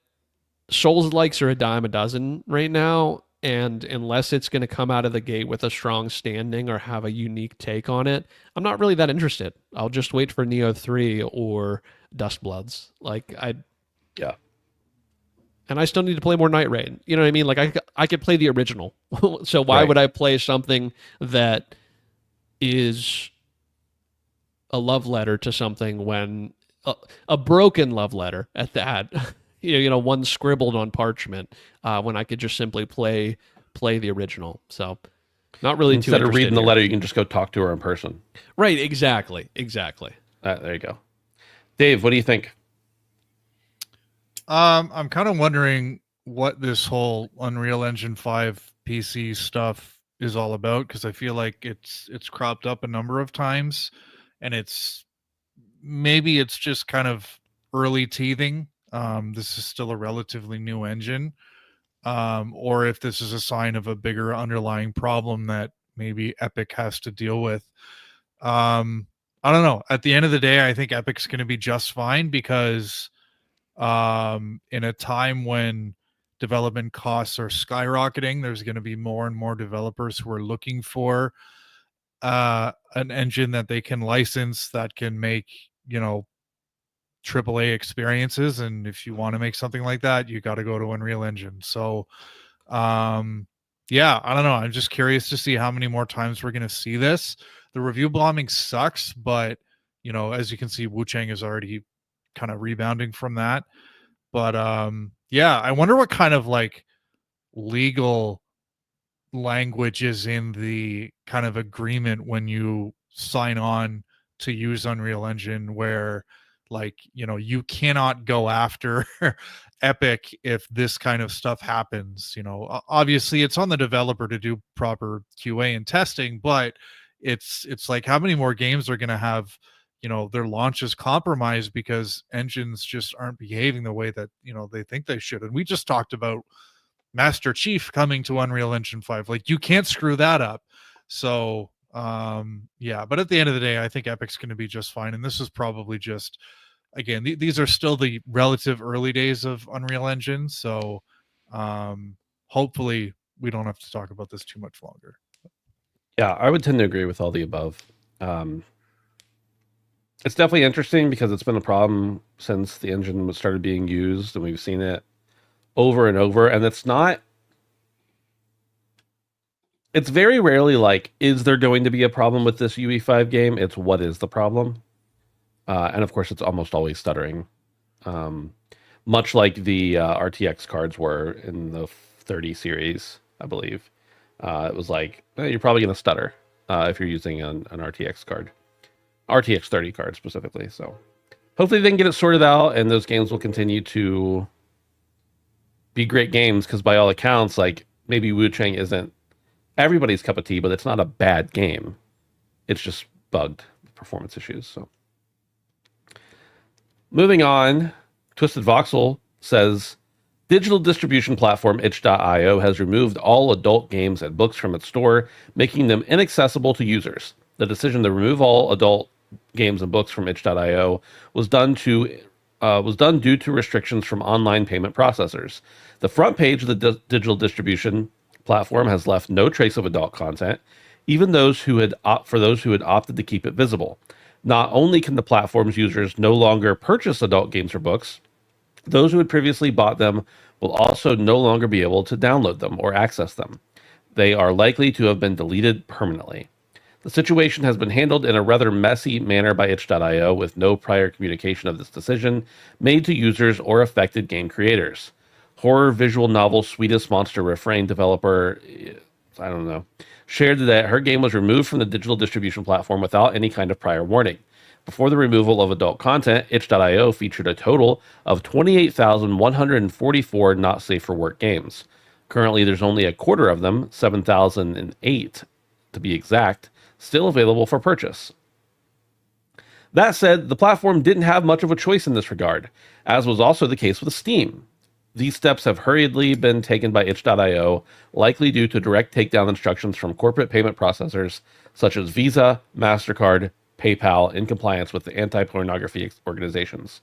Souls-likes are a dime a dozen right now, and unless it's going to come out of the gate with a strong standing or have a unique take on it, I'm not really that interested. I'll just wait for Neo 3 or Dustbloods. Yeah. And I still need to play more Night Rain. You know what I mean? Like, I could play the original. So why would I play something that is a love letter to something when a broken love letter at that? one scribbled on parchment when I could just simply play the original. So not really too Instead of interested reading the here. letter, you can just go talk to her in person. Right, exactly. There you go. Dave, what do you think? I'm kind of wondering what this whole Unreal Engine 5 PC stuff is all about, because I feel like it's cropped up a number of times, and maybe it's just kind of early teething. This is still a relatively new engine, or if this is a sign of a bigger underlying problem that maybe Epic has to deal with. I don't know. At the end of the day, I think Epic's going to be just fine, because in a time when development costs are skyrocketing, there's going to be more and more developers who are looking for an engine that they can license that can make, AAA experiences. And if you want to make something like that, you got to go to Unreal Engine. So yeah, I don't know. I'm just curious to see how many more times we're going to see this. The review bombing sucks, but as you can see, Wuchang is already kind of rebounding from that. But yeah, I wonder what kind of like legal language is in the kind of agreement when you sign on to use Unreal Engine, where like, you cannot go after Epic if this kind of stuff happens. Obviously it's on the developer to do proper QA and testing, but it's like, how many more games are going to have their launches compromised because engines just aren't behaving the way that they think they should? And we just talked about Master Chief coming to Unreal Engine 5. Like, you can't screw that up. So yeah, but at the end of the day, I think Epic's going to be just fine. And this is probably just, again, these are still the relative early days of Unreal Engine. So hopefully we don't have to talk about this too much longer. Yeah, I would tend to agree with all the above. It's definitely interesting because it's been a problem since the engine started being used, and we've seen it over and over. And it's very rarely like, is there going to be a problem with this UE5 game? It's what is the problem? And of course, it's almost always stuttering. Much like the RTX cards were in the 30 series, I believe. It was like, you're probably going to stutter if you're using an RTX card. RTX 30 card specifically. So hopefully they can get it sorted out, and those games will continue to be great games, because by all accounts, like, maybe Wuchang isn't everybody's cup of tea, but it's not a bad game. It's just bugged with performance issues. So moving on, Twisted Voxel says digital distribution platform itch.io has removed all adult games and books from its store, making them inaccessible to users. The decision to remove all adult games and books from itch.io was done due to restrictions from online payment processors. The front page of the digital distribution platform has left no trace of adult content, even for those who had opted to keep it visible. Not only can the platform's users no longer purchase adult games or books, those who had previously bought them will also no longer be able to download them or access them. They are likely to have been deleted permanently. The situation has been handled in a rather messy manner by itch.io, with no prior communication of this decision made to users or affected game creators. Horror visual novel Sweetest Monster Refrain developer, shared that her game was removed from the digital distribution platform without any kind of prior warning. Before the removal of adult content, itch.io featured a total of 28,144 not safe for work games. Currently, there's only a quarter of them, 7,008 to be exact, still available for purchase. That said, the platform didn't have much of a choice in this regard, as was also the case with Steam. These steps have hurriedly been taken by itch.io, likely due to direct takedown instructions from corporate payment processors such as Visa, MasterCard, PayPal, in compliance with the anti-pornography organizations.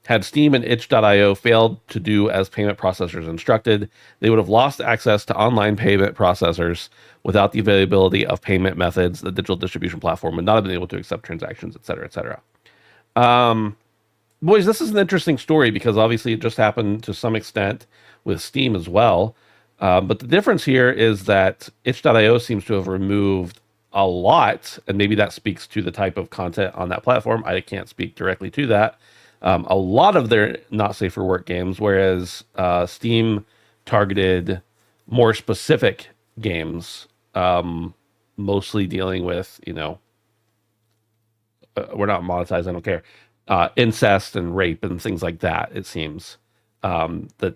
Had Steam and itch.io failed to do as payment processors instructed, they would have lost access to online payment processors. Without the availability of payment methods, the digital distribution platform would not have been able to accept transactions, etc., etc. Boys, this is an interesting story, because obviously it just happened to some extent with Steam as well. But the difference here is that itch.io seems to have removed a lot, and maybe that speaks to the type of content on that platform. I can't speak directly to that. A lot of their not safe for work games, whereas Steam targeted more specific games, mostly dealing with, we're not monetized, I don't care, incest and rape and things like that. It seems that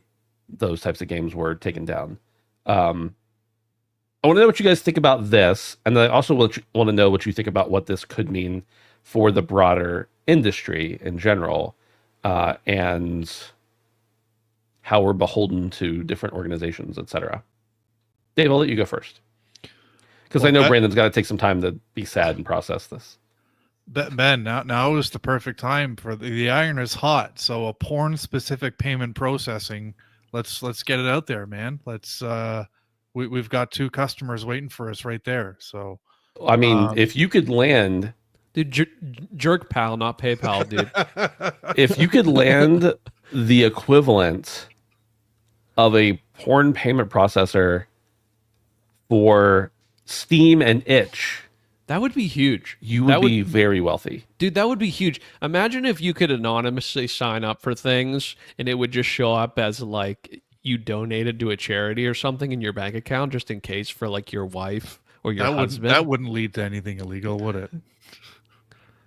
those types of games were taken down. I want to know what you guys think about this, and then I also want to know what you think about what this could mean for the broader industry in general, and how we're beholden to different organizations, etc. Dave, I'll let you go first, because I know Brandon's got to take some time to be sad and process this. Ben, now is the perfect time for the iron is hot. So a porn-specific payment processing. Let's get it out there, man. We've got 2 customers waiting for us right there. So, I mean, if you could land, dude, jerk pal, not PayPal, dude. If you could land the equivalent of a porn payment processor for Steam and itch, that would be huge. You would be very wealthy. Dude, that would be huge. Imagine if you could anonymously sign up for things and it would just show up as like you donated to a charity or something in your bank account just in case for like your wife or your husband. That wouldn't lead to anything illegal, would it?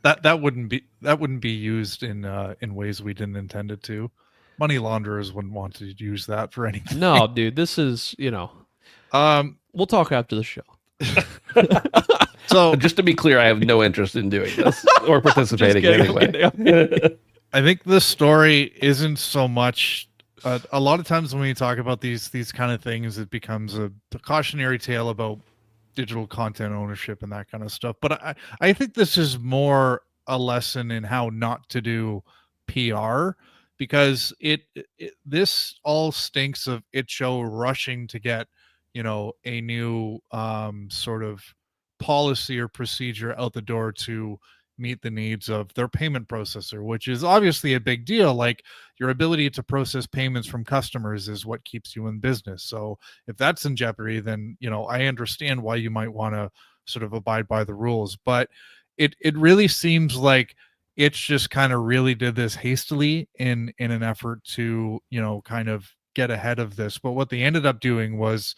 That wouldn't be used in ways we didn't intend it to. Money launderers wouldn't want to use that for anything. No, dude, this is, we'll talk after the show. So just to be clear, I have no interest in doing this or participating anyway. I think this story isn't so much. A lot of times when we talk about these kind of things, it becomes a cautionary tale about digital content ownership and that kind of stuff. But I think this is more a lesson in how not to do PR, because this all stinks of itch.io rushing to get a new sort of policy or procedure out the door to meet the needs of their payment processor, which is obviously a big deal. Like, your ability to process payments from customers is what keeps you in business. So if that's in jeopardy, then I understand why you might want to sort of abide by the rules. But it really seems like it's just kind of really did this hastily in an effort to kind of get ahead of this. But what they ended up doing was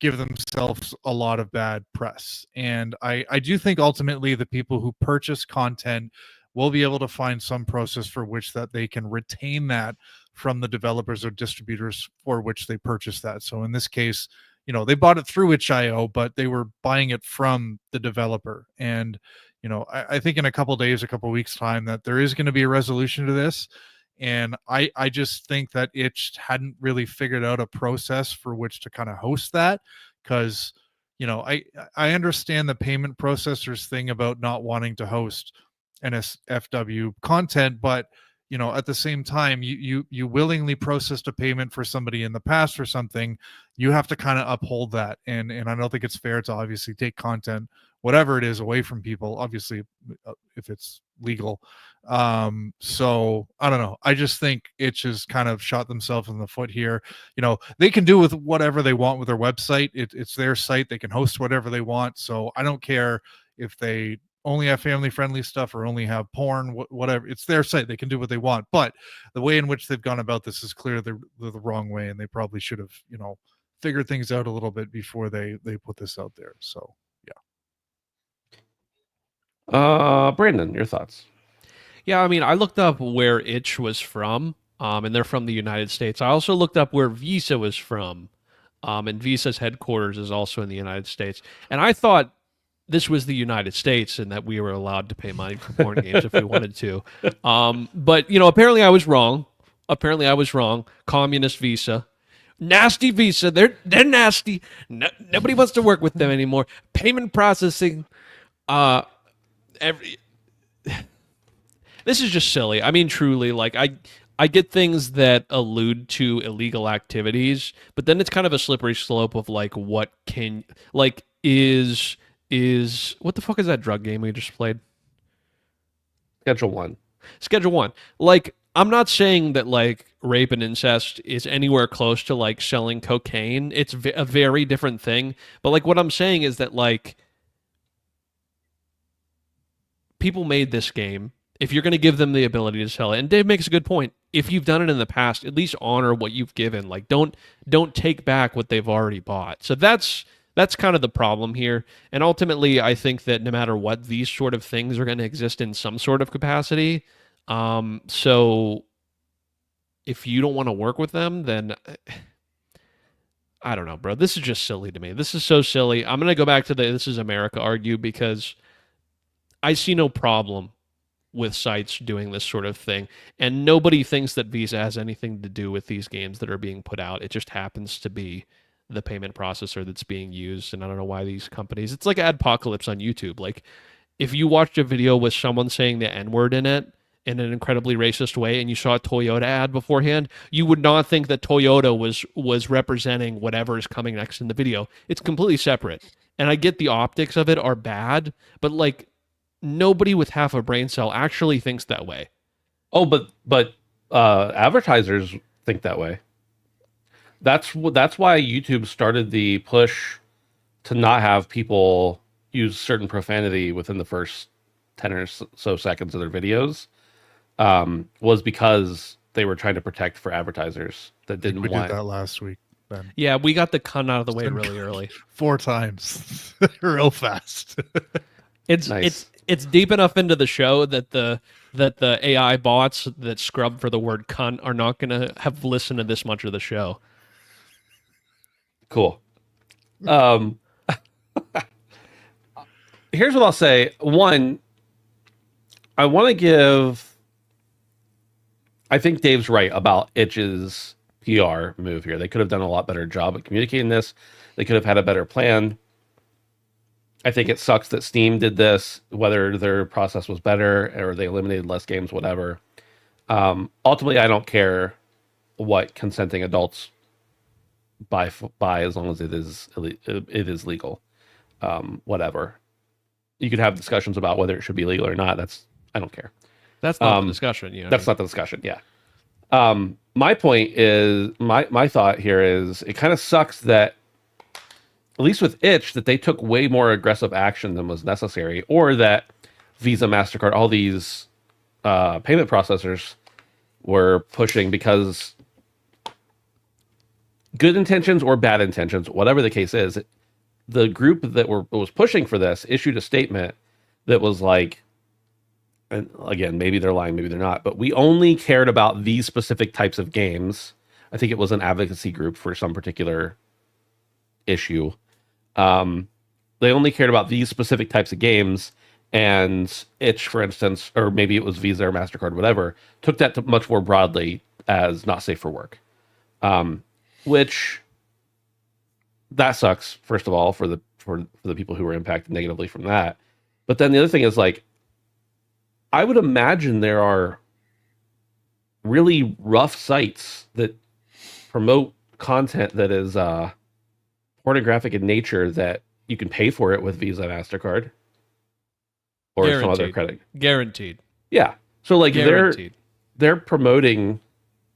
give themselves a lot of bad press. And I do think ultimately the people who purchase content will be able to find some process for which that they can retain that from the developers or distributors for which they purchase that. So in this case, they bought it through itch.io, but they were buying it from the developer. And, I think in a couple days, a couple weeks time, that there is going to be a resolution to this. And I just think that itch hadn't really figured out a process for which to kind of host that, because I understand the payment processors thing about not wanting to host NSFW content, but at the same time, you willingly processed a payment for somebody in the past for something. You have to kind of uphold that, and I don't think it's fair to obviously take content, whatever it is, away from people, obviously, if it's legal. So I don't know. I just think it's just kind of shot themselves in the foot here. They can do with whatever they want with their website. It's their site. They can host whatever they want. So I don't care if they only have family friendly stuff or only have porn, whatever. It's their site. They can do what they want. But the way in which they've gone about this is clear they're the wrong way, and they probably should have, figured things out a little bit before they put this out there. So Brandon, your thoughts? Yeah, I mean, I looked up where itch was from, and they're from the United States. I also looked up where Visa was from, and Visa's headquarters is also in the United States. And I thought this was the United States and that we were allowed to pay money for porn games if we wanted to. But, apparently I was wrong. Communist Visa. Nasty Visa. They're nasty. Nobody wants to work with them anymore. Payment processing. This is just silly. I mean, truly, like, I get things that allude to illegal activities, but then it's kind of a slippery slope of like what can, like, is what the fuck is that drug game we just played? Schedule 1. Schedule 1. Like, I'm not saying that like rape and incest is anywhere close to like selling cocaine. It's a very different thing. But like what I'm saying is that like people made this game If you're going to give them the ability to sell it, and Dave makes a good point. If you've done it in the past, at least honor what you've given. Like don't take back what they've already bought. So that's kind of the problem here. And ultimately, I think that no matter what, these sort of things are going to exist in some sort of capacity. So if you don't want to work with them, then I don't know, bro. This is just silly to me. This is so silly. I'm going to go back to the This Is America argue because I see no problem with sites doing this sort of thing. And nobody thinks that Visa has anything to do with these games that are being put out. It just happens to be the payment processor that's being used. And I don't know why these companies, it's like Adpocalypse on YouTube. Like if you watched a video with someone saying the N-word in it in an incredibly racist way and you saw a Toyota ad beforehand, you would not think that Toyota was representing whatever is coming next in the video. It's completely separate. And I get the optics of it are bad, but like nobody with half a brain cell actually thinks that way. Oh, but advertisers think that way. That's why YouTube started the push to not have people use certain profanity within the first 10 or so seconds of their videos. Was because they were trying to protect for advertisers that didn't we want. did that last week, Ben. Yeah, we got the cunt out of the way really early. 4 times, real fast. It's Nice. it's deep enough into the show that the AI bots that scrub for the word cunt are not going to have listened to this much of the show. Cool. Here's what I'll say. One, I want to give. I think Dave's right about Itch's PR move here. They could have done a lot better job at communicating this. They could have had a better plan. I think it sucks that Steam did this, whether their process was better or they eliminated less games, whatever. Ultimately, I don't care what consenting adults buy as long as it is legal. Whatever. You could have discussions about whether it should be legal or not. I don't care. That's not the discussion. You know, That's not the discussion. Yeah. My point is my thought here is it kind of sucks that at least with Itch that they took way more aggressive action than was necessary, or that Visa, MasterCard, all these payment processors were pushing because good intentions or bad intentions, whatever the case is, the group that was pushing for this issued a statement that was like, and again, maybe they're lying, maybe they're not, but we only cared about these specific types of games. I think it was an advocacy group for some particular issue. They only cared about these specific types of games, and Itch, for instance, or maybe it was Visa or MasterCard, whatever, took that to much more broadly as not safe for work. Which that sucks, first of all, for the people who were impacted negatively from that. But then the other thing is, like, I would imagine there are really rough sites that promote content that is pornographic in nature that you can pay for it with Visa, MasterCard, or some other credit. Guaranteed. Yeah. So like Guaranteed. they're promoting,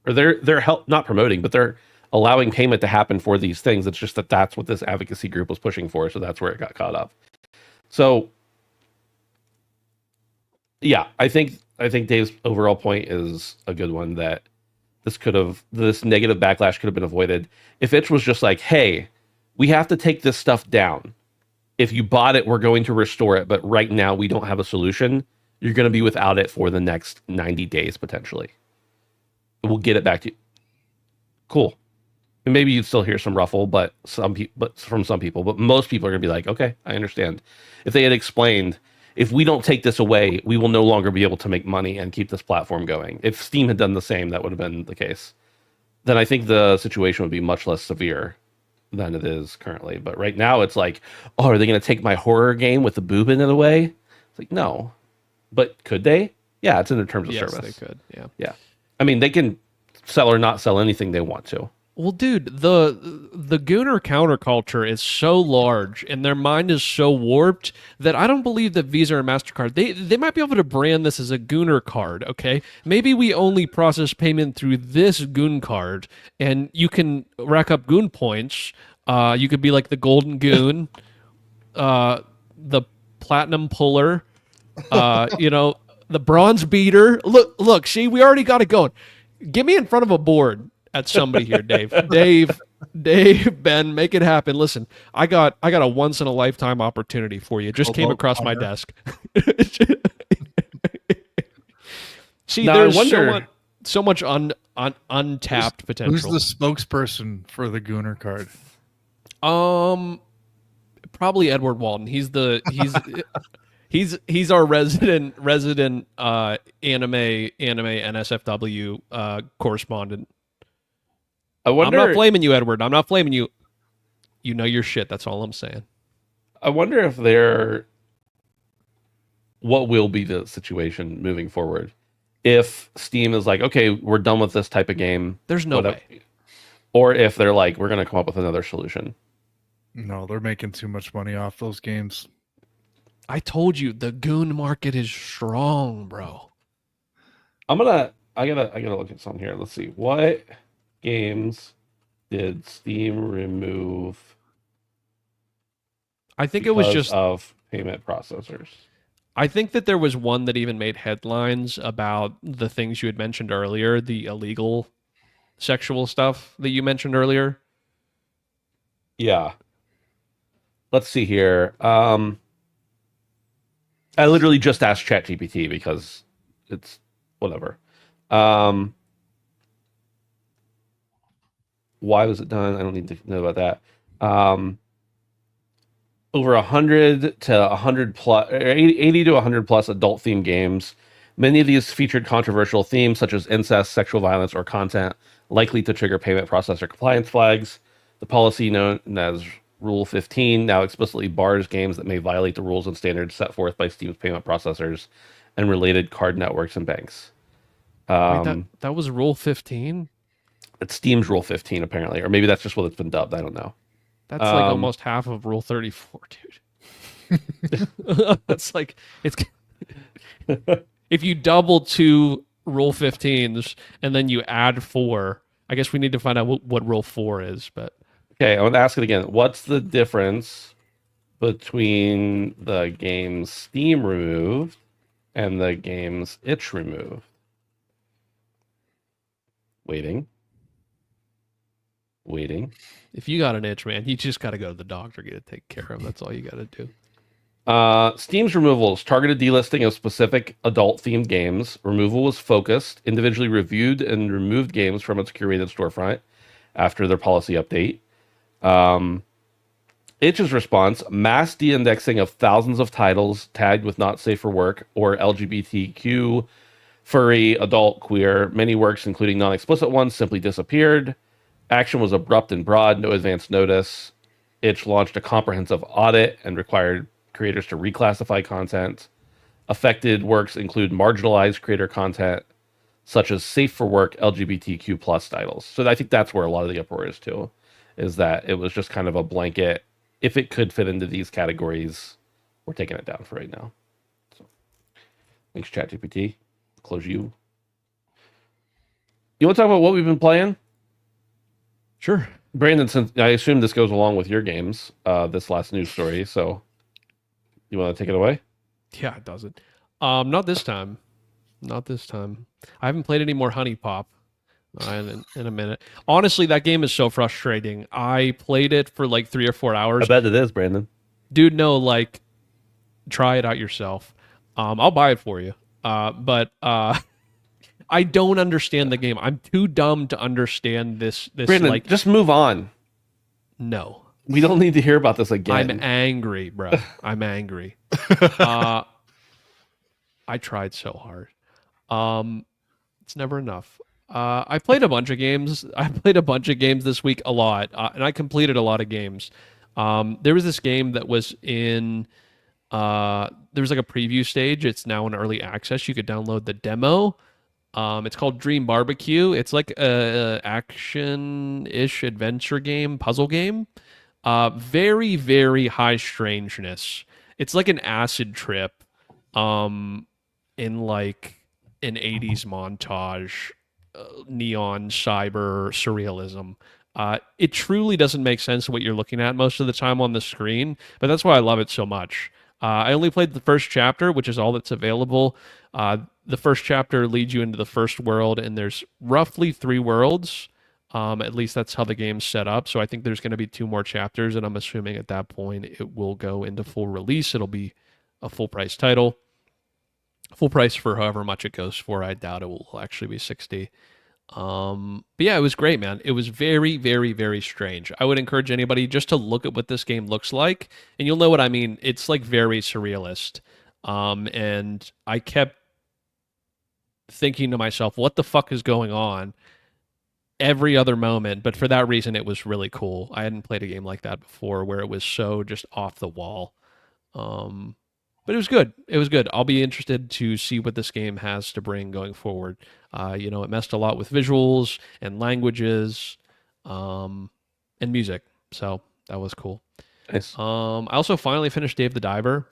or they're not promoting, but they're allowing payment to happen for these things. It's just that's what this advocacy group was pushing for, so that's where it got caught up. So yeah, I think Dave's overall point is a good one, that this negative backlash could have been avoided if Itch was just like, hey, we have to take this stuff down. If you bought it, we're going to restore it, but right now we don't have a solution. You're going to be without it for the next 90 days, potentially. We'll get it back to you. Cool. And maybe you'd still hear some ruffle, but from some people, but most people are going to be like, okay, I understand. If they had explained, if we don't take this away, we will no longer be able to make money and keep this platform going. If Steam had done the same, that would have been the case. Then I think the situation would be much less severe than it is currently. But right now it's like, oh, are they going to take my horror game with the boob in it away? It's like, no. But could they? Yeah, it's in their terms of service. Yes, they could. Yeah. Yeah. I mean, they can sell or not sell anything they want to. Well, dude, the Gooner counterculture is so large and their mind is so warped that I don't believe that Visa or MasterCard, they might be able to brand this as a Gooner card, okay? Maybe we only process payment through this Goon card, and you can rack up Goon points. You could be like the Golden Goon, the Platinum Puller, the The bronze beater. Look. See, we already got it going. Get me in front of a board at somebody here, Dave. Dave, Ben, make it happen. Listen, I got a once in a lifetime opportunity for you. It just came across my desk. See, now, there's I wonder, so much untapped potential. Who's the spokesperson for the Gooner card? Probably Edward Walton. He's our resident anime NSFW correspondent. I wonder. I'm not blaming you, Edward. I'm not blaming you. You know your shit. That's all I'm saying. I wonder if what will be the situation moving forward if Steam is like, okay, we're done with this type of game. There's no way. Or if they're like, we're going to come up with another solution. No, they're making too much money off those games. I told you the goon market is strong, bro. I gotta look at something here. Let's see. What games did Steam remove? I think it was just of payment processors. I think that there was one that even made headlines about the things you had mentioned earlier, the illegal sexual stuff that you mentioned earlier. Yeah. Let's see here. I literally just asked ChatGPT because it's whatever. Why was it done? I don't need to know about that. Over 100 to 100 plus, 80 to 100 plus adult themed games. Many of these featured controversial themes such as incest, sexual violence, or content likely to trigger payment processor compliance flags. The policy known as Rule 15 now explicitly bars games that may violate the rules and standards set forth by Steam's payment processors and related card networks and banks. Wait, that was Rule 15? It's Steam's Rule 15, apparently. Or maybe that's just what it's been dubbed. I don't know. That's like almost half of Rule 34, dude. That's like, it's... If you double two Rule 15s and then you add 4, I guess we need to find out what Rule 4 is, but... Okay, I want to ask it again. What's the difference between the games Steam removed and the games itch removed? Waiting. If you got an itch, man, you just got to go to the doctor, get it taken care of. That's all you got to do. Steam's removals targeted delisting of specific adult-themed games. Removal was focused, individually reviewed and removed games from its curated storefront after their policy update. Itch's response, mass de-indexing of thousands of titles tagged with not safe for work or LGBTQ, furry, adult, queer. Many works, including non-explicit ones, simply disappeared. Action was abrupt and broad, no advance notice. Itch launched a comprehensive audit and required creators to reclassify content. Affected works include marginalized creator content, such as safe for work LGBTQ plus titles. So I think that's where a lot of the uproar is too, is that it was just kind of a blanket. If it could fit into these categories, we're taking it down for right now. So, thanks, ChatGPT. Close you. You want to talk about what we've been playing? Sure. Brandon, since I assume this goes along with your games, this last news story, so you want to take it away? Yeah, it doesn't. Not this time. Not this time. I haven't played any more Honey Pop in a minute. Honestly, that game is so frustrating. I played it for like 3 or 4 hours. I bet it is, Brandon. Dude, no, like, try it out yourself. I'll buy it for you. But I don't understand the game. I'm too dumb to understand this Brandon, like, just move on. No. We don't need to hear about this again. I'm angry, bro. I'm angry. I tried so hard. It's never enough. I played a bunch of games. I played a bunch of games this week, a lot, and I completed a lot of games. There was this game that was in. There was like a preview stage. It's now in early access. You could download the demo. It's called Dream Barbecue. It's like a action-ish adventure game, puzzle game. Very, very high strangeness. It's like an acid trip in like an 80s montage, neon, cyber surrealism. It truly doesn't make sense what you're looking at most of the time on the screen, but that's why I love it so much. I only played the first chapter, which is all that's available. The first chapter leads you into the first world, and there's roughly 3 worlds. At least that's how the game's set up. So I think there's going to be 2 more chapters, and I'm assuming at that point it will go into full release. It'll be a full price title. Full price for however much it goes for. I doubt it will actually be 60. But yeah, it was great, man. It was very, very, very strange. I would encourage anybody just to look at what this game looks like, and you'll know what I mean. It's like very surrealist. And I kept thinking to myself, what the fuck is going on every other moment? But for that reason, it was really cool. I hadn't played a game like that before where it was so just off the wall. But it was good. It was good. I'll be interested to see what this game has to bring going forward. It messed a lot with visuals and languages, and music. So that was cool. Nice. I also finally finished Dave the Diver.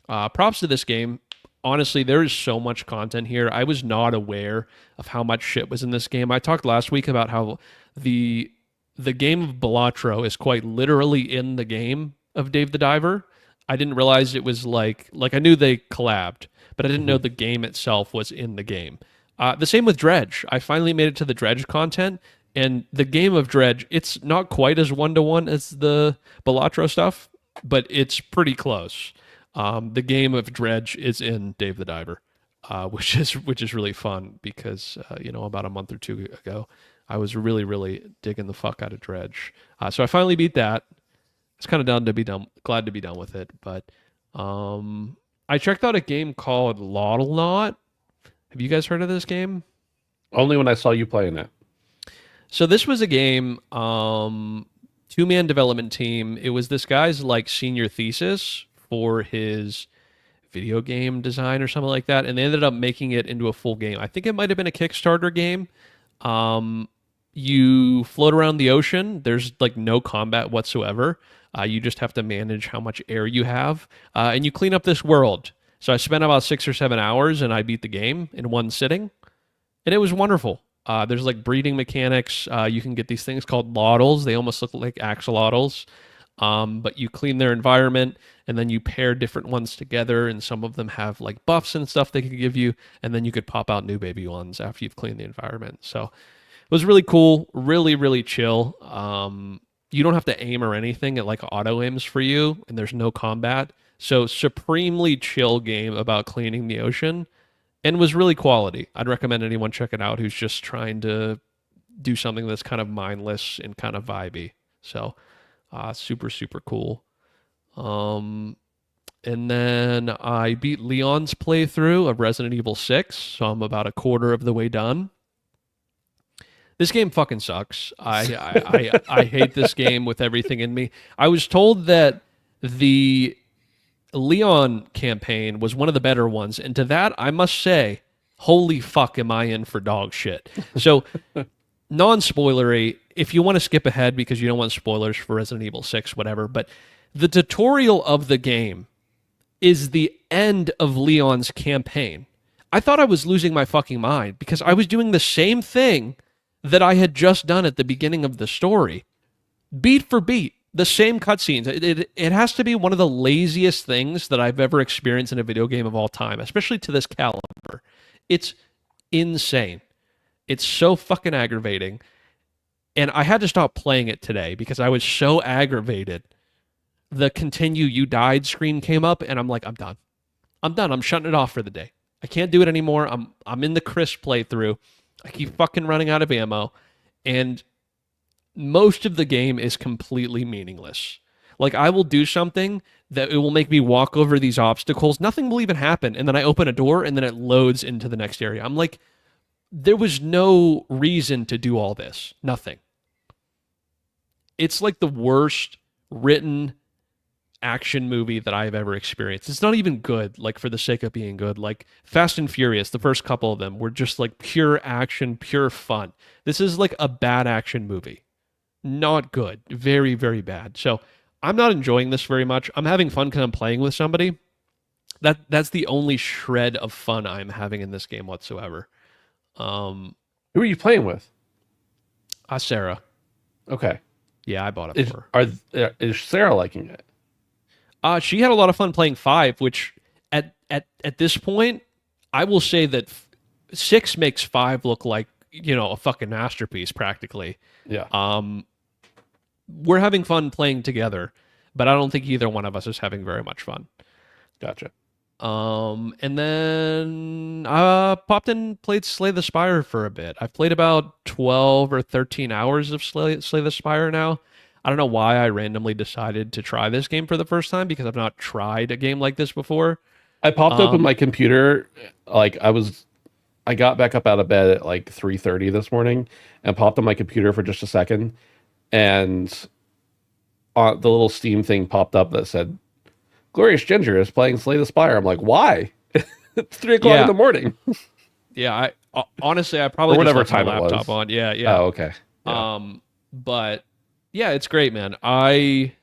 Props to this game. Honestly, there is so much content here. I was not aware of how much shit was in this game. I talked last week about how the game of Balatro is quite literally in the game of Dave the Diver. I didn't realize it was like I knew they collabed, but I didn't know the game itself was in the game. The same with Dredge. I finally made it to the Dredge content, and the game of Dredge, it's not quite as one-to-one as the Balatro stuff, but it's pretty close. The game of Dredge is in Dave the Diver, which is really fun because about a month or 2 ago, I was really, really digging the fuck out of Dredge. So I finally beat that. It's kind of glad to be done with it. But I checked out a game called Lawdle. Have you guys heard of this game? Only when I saw you playing it. So this was a game, 2-man development team. It was this guy's like senior thesis for his video game design or something like that, and they ended up making it into a full game. I think it might have been a Kickstarter game. You float around the ocean. There's like no combat whatsoever. You just have to manage how much air you have, and you clean up this world. So I spent about 6 or 7 hours, and I beat the game in one sitting, and it was wonderful. There's like breeding mechanics. You can get these things called lawdles. They almost look like axolotls, but you clean their environment, and then you pair different ones together, and some of them have like buffs and stuff they could give you, and then you could pop out new baby ones after you've cleaned the environment. So it was really cool, really, really chill. You don't have to aim or anything. It like auto aims for you, and there's no combat. So supremely chill game about cleaning the ocean, and was really quality. I'd recommend anyone check it out who's just trying to do something that's kind of mindless and kind of vibey. So super, super cool. And then I beat Leon's playthrough of Resident Evil 6, so I'm about a quarter of the way done. This game fucking sucks. I hate this game with everything in me. I was told that the Leon campaign was one of the better ones, and to that I must say, holy fuck, am I in for dog shit. So, non-spoilery, if you want to skip ahead because you don't want spoilers for Resident Evil 6, whatever, but the tutorial of the game is the end of Leon's campaign. I thought I was losing my fucking mind because I was doing the same thing that I had just done at the beginning of the story. Beat for beat, the same cutscenes. It has to be one of the laziest things that I've ever experienced in a video game of all time, especially to this caliber. It's insane. It's so fucking aggravating. And I had to stop playing it today because I was so aggravated. The continue you died screen came up, and I'm like, I'm done. I'm shutting it off for the day. I can't do it anymore. I'm in the Chris playthrough. I keep fucking running out of ammo, and most of the game is completely meaningless. Like, I will do something that it will make me walk over these obstacles. Nothing will even happen, and then I open a door, and then it loads into the next area. I'm like, there was no reason to do all this. Nothing. It's like the worst written action movie that I've ever experienced. It's not even good, like for the sake of being good. Like Fast and Furious, the first couple of them were just like pure action, pure fun. This is like a bad action movie. Not good. Very, very bad. So I'm not enjoying this very much. I'm having fun because I'm playing with somebody. That's the only shred of fun I'm having in this game whatsoever. Who are you playing with? Sarah. Okay. Yeah, I bought it for her. Is Sarah liking it? She had a lot of fun playing 5, which at this point, I will say that 6 makes 5 look like, a fucking masterpiece practically. Yeah. We're having fun playing together, but I don't think either one of us is having very much fun. Gotcha. And then popped in, played Slay the Spire for a bit. I've played about 12 or 13 hours of Slay the Spire now. I don't know why I randomly decided to try this game for the first time, because I've not tried a game like this before. I popped open my computer, like I got back up out of bed at like 3:30 this morning and popped on my computer for just a second, and the little Steam thing popped up that said, Glorious Ginger is playing Slay the Spire. I'm like, why? It's 3 o'clock in the morning. Yeah, honestly, I probably or whatever just left time my it laptop was. on. Yeah. Oh, okay. Yeah. But yeah, it's great, man. I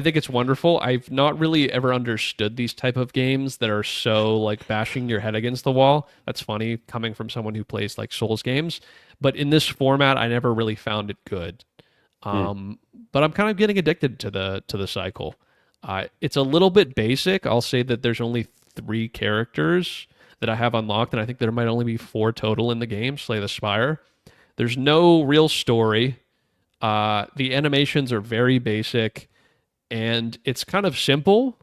think it's wonderful. I've not really ever understood these type of games that are so like bashing your head against the wall. That's funny coming from someone who plays like Souls games. But in this format, I never really found it good. But I'm kind of getting addicted to the cycle. It's a little bit basic. I'll say that there's only 3 characters that I have unlocked, and I think there might only be 4 total in the game, Slay the Spire. There's no real story. The animations are very basic, and it's kind of simple.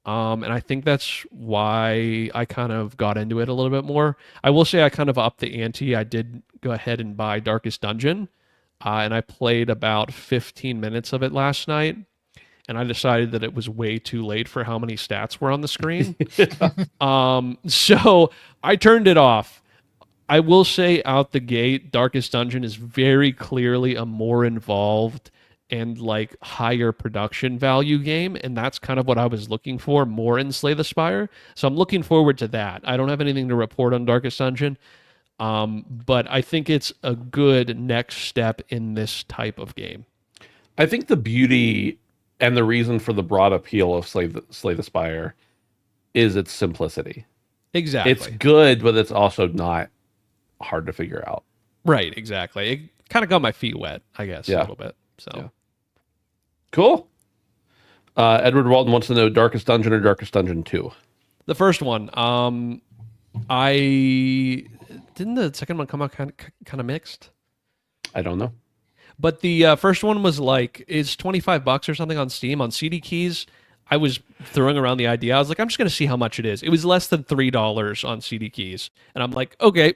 And I think that's why I kind of got into it a little bit more. I will say I kind of upped the ante. I did go ahead and buy Darkest Dungeon, and I played about 15 minutes of it last night. And I decided that it was way too late for how many stats were on the screen. So I turned it off. I will say out the gate, Darkest Dungeon is very clearly a more involved and like higher production value game, and that's kind of what I was looking for more in Slay the Spire. So I'm looking forward to that. I don't have anything to report on Darkest Dungeon, but I think it's a good next step in this type of game. I think the beauty and the reason for the broad appeal of Slay the Spire is its simplicity. Exactly. It's good, but it's also not hard to figure out. Right, exactly. It kind of got my feet wet, I guess, a little bit. So yeah. Cool. Edward Walton wants to know Darkest Dungeon or Darkest Dungeon 2? The first one. Didn't the second one come out kind of mixed? I don't know. But the first one was like, is $25 or something on Steam. On CD Keys, I was throwing around the idea. I was like, I'm just going to see how much it is. It was less than $3 on CD Keys. And I'm like, okay.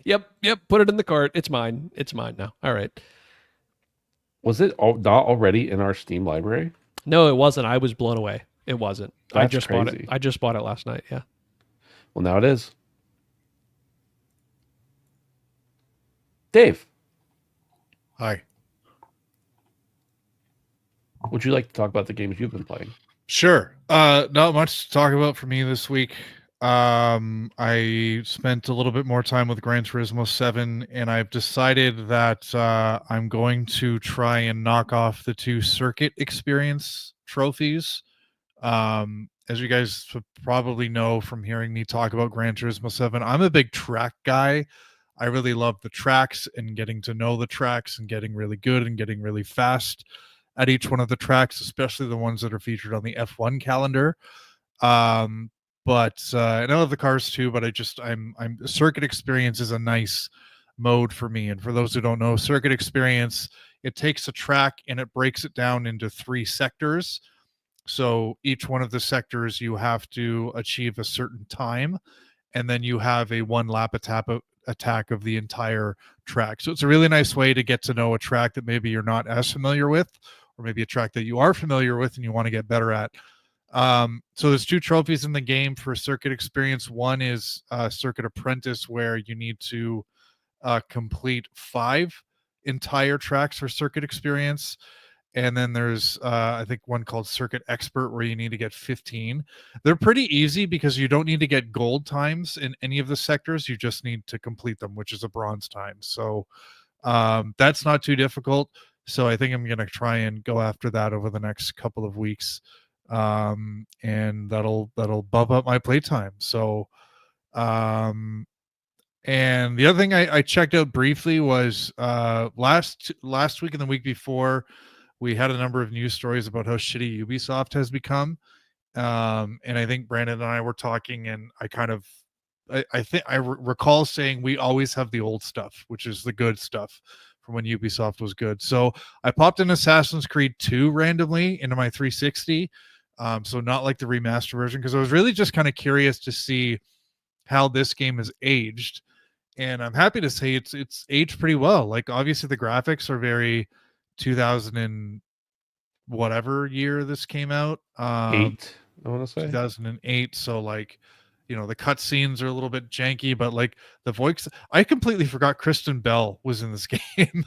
Yep, put it in the cart. It's mine now. All right. Was it not already in our Steam library? No, it wasn't. I was blown away. It wasn't. That's I just crazy. bought it. I just bought it last night, yeah. Well, now it is. Dave. Hi. Would you like to talk about the games you've been playing? Sure. Not much to talk about for me this week. I spent a little bit more time with Gran Turismo 7, and I've decided that I'm going to try and knock off the 2 circuit experience trophies. As you guys probably know from hearing me talk about Gran Turismo 7, I'm a big track guy. I really love the tracks and getting to know the tracks and getting really good and getting really fast at each one of the tracks, especially the ones that are featured on the F1 calendar. But I love the cars too, but I'm circuit experience is a nice mode for me. And for those who don't know, circuit experience, it takes a track and it breaks it down into 3 sectors. So each one of the sectors you have to achieve a certain time, and then you have a 1 lap attack of the entire track. So it's a really nice way to get to know a track that maybe you're not as familiar with, or maybe a track that you are familiar with and you want to get better at. So there's 2 trophies in the game for circuit experience. One is Circuit Apprentice, where you need to complete 5 entire tracks for circuit experience. And then there's I think one called Circuit Expert, where you need to get 15. They're pretty easy because you don't need to get gold times in any of the sectors. You just need to complete them, which is a bronze time. So that's not too difficult. So I think I'm going to try and go after that over the next couple of weeks. And that'll bump up my playtime. So and the other thing I checked out briefly was last week and the week before, we had a number of news stories about how shitty Ubisoft has become. And I think Brandon and I were talking, and I think I recall saying we always have the old stuff, which is the good stuff from when Ubisoft was good. So I popped in Assassin's Creed 2 randomly into my 360. So not like the remaster version, because I was really just kind of curious to see how this game is aged. And I'm happy to say it's aged pretty well. Like, obviously the graphics are very 2000 and whatever year this came out. 8, I want to say. 2008. So like, the cutscenes are a little bit janky, but like the voice, I completely forgot Kristen Bell was in this game.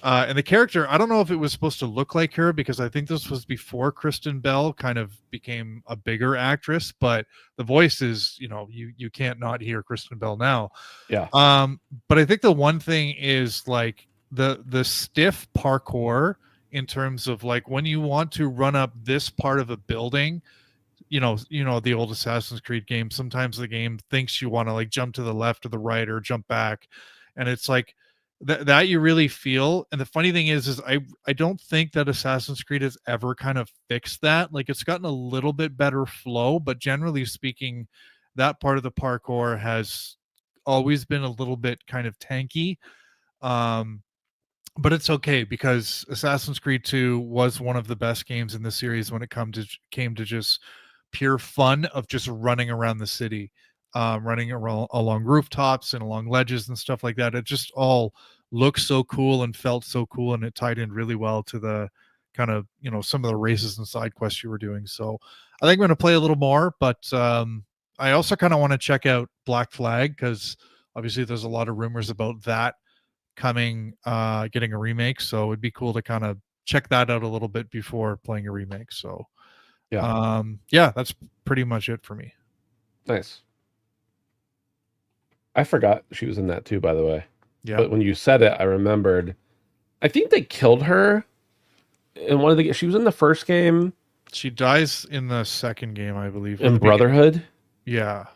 And the character, I don't know if it was supposed to look like her, because I think this was before Kristen Bell kind of became a bigger actress, but the voice is, you can't not hear Kristen Bell now. Yeah. But I think the one thing is like the stiff parkour, in terms of like when you want to run up this part of a building, the old Assassin's Creed game, sometimes the game thinks you want to like jump to the left or the right or jump back, and it's like that you really feel. And the funny thing is I don't think that Assassin's Creed has ever kind of fixed that. Like, it's gotten a little bit better flow, but generally speaking, that part of the parkour has always been a little bit kind of tanky. But it's okay, because Assassin's Creed 2 was one of the best games in the series when it came to just pure fun of just running around the city, running around along rooftops and along ledges and stuff like that. It just all looked so cool and felt so cool, and it tied in really well to the kind of, some of the races and side quests you were doing. So I think I'm going to play a little more, but I also kind of want to check out Black Flag, because obviously there's a lot of rumors about that coming, getting a remake. So it'd be cool to kind of check that out a little bit before playing a remake. So yeah, that's pretty much it for me. Nice. I forgot she was in that too, by the way. Yeah. But when you said it, I remembered. I think they killed her in one of the. She was in the first game. She dies in the second game, I believe. In Brotherhood. Yeah.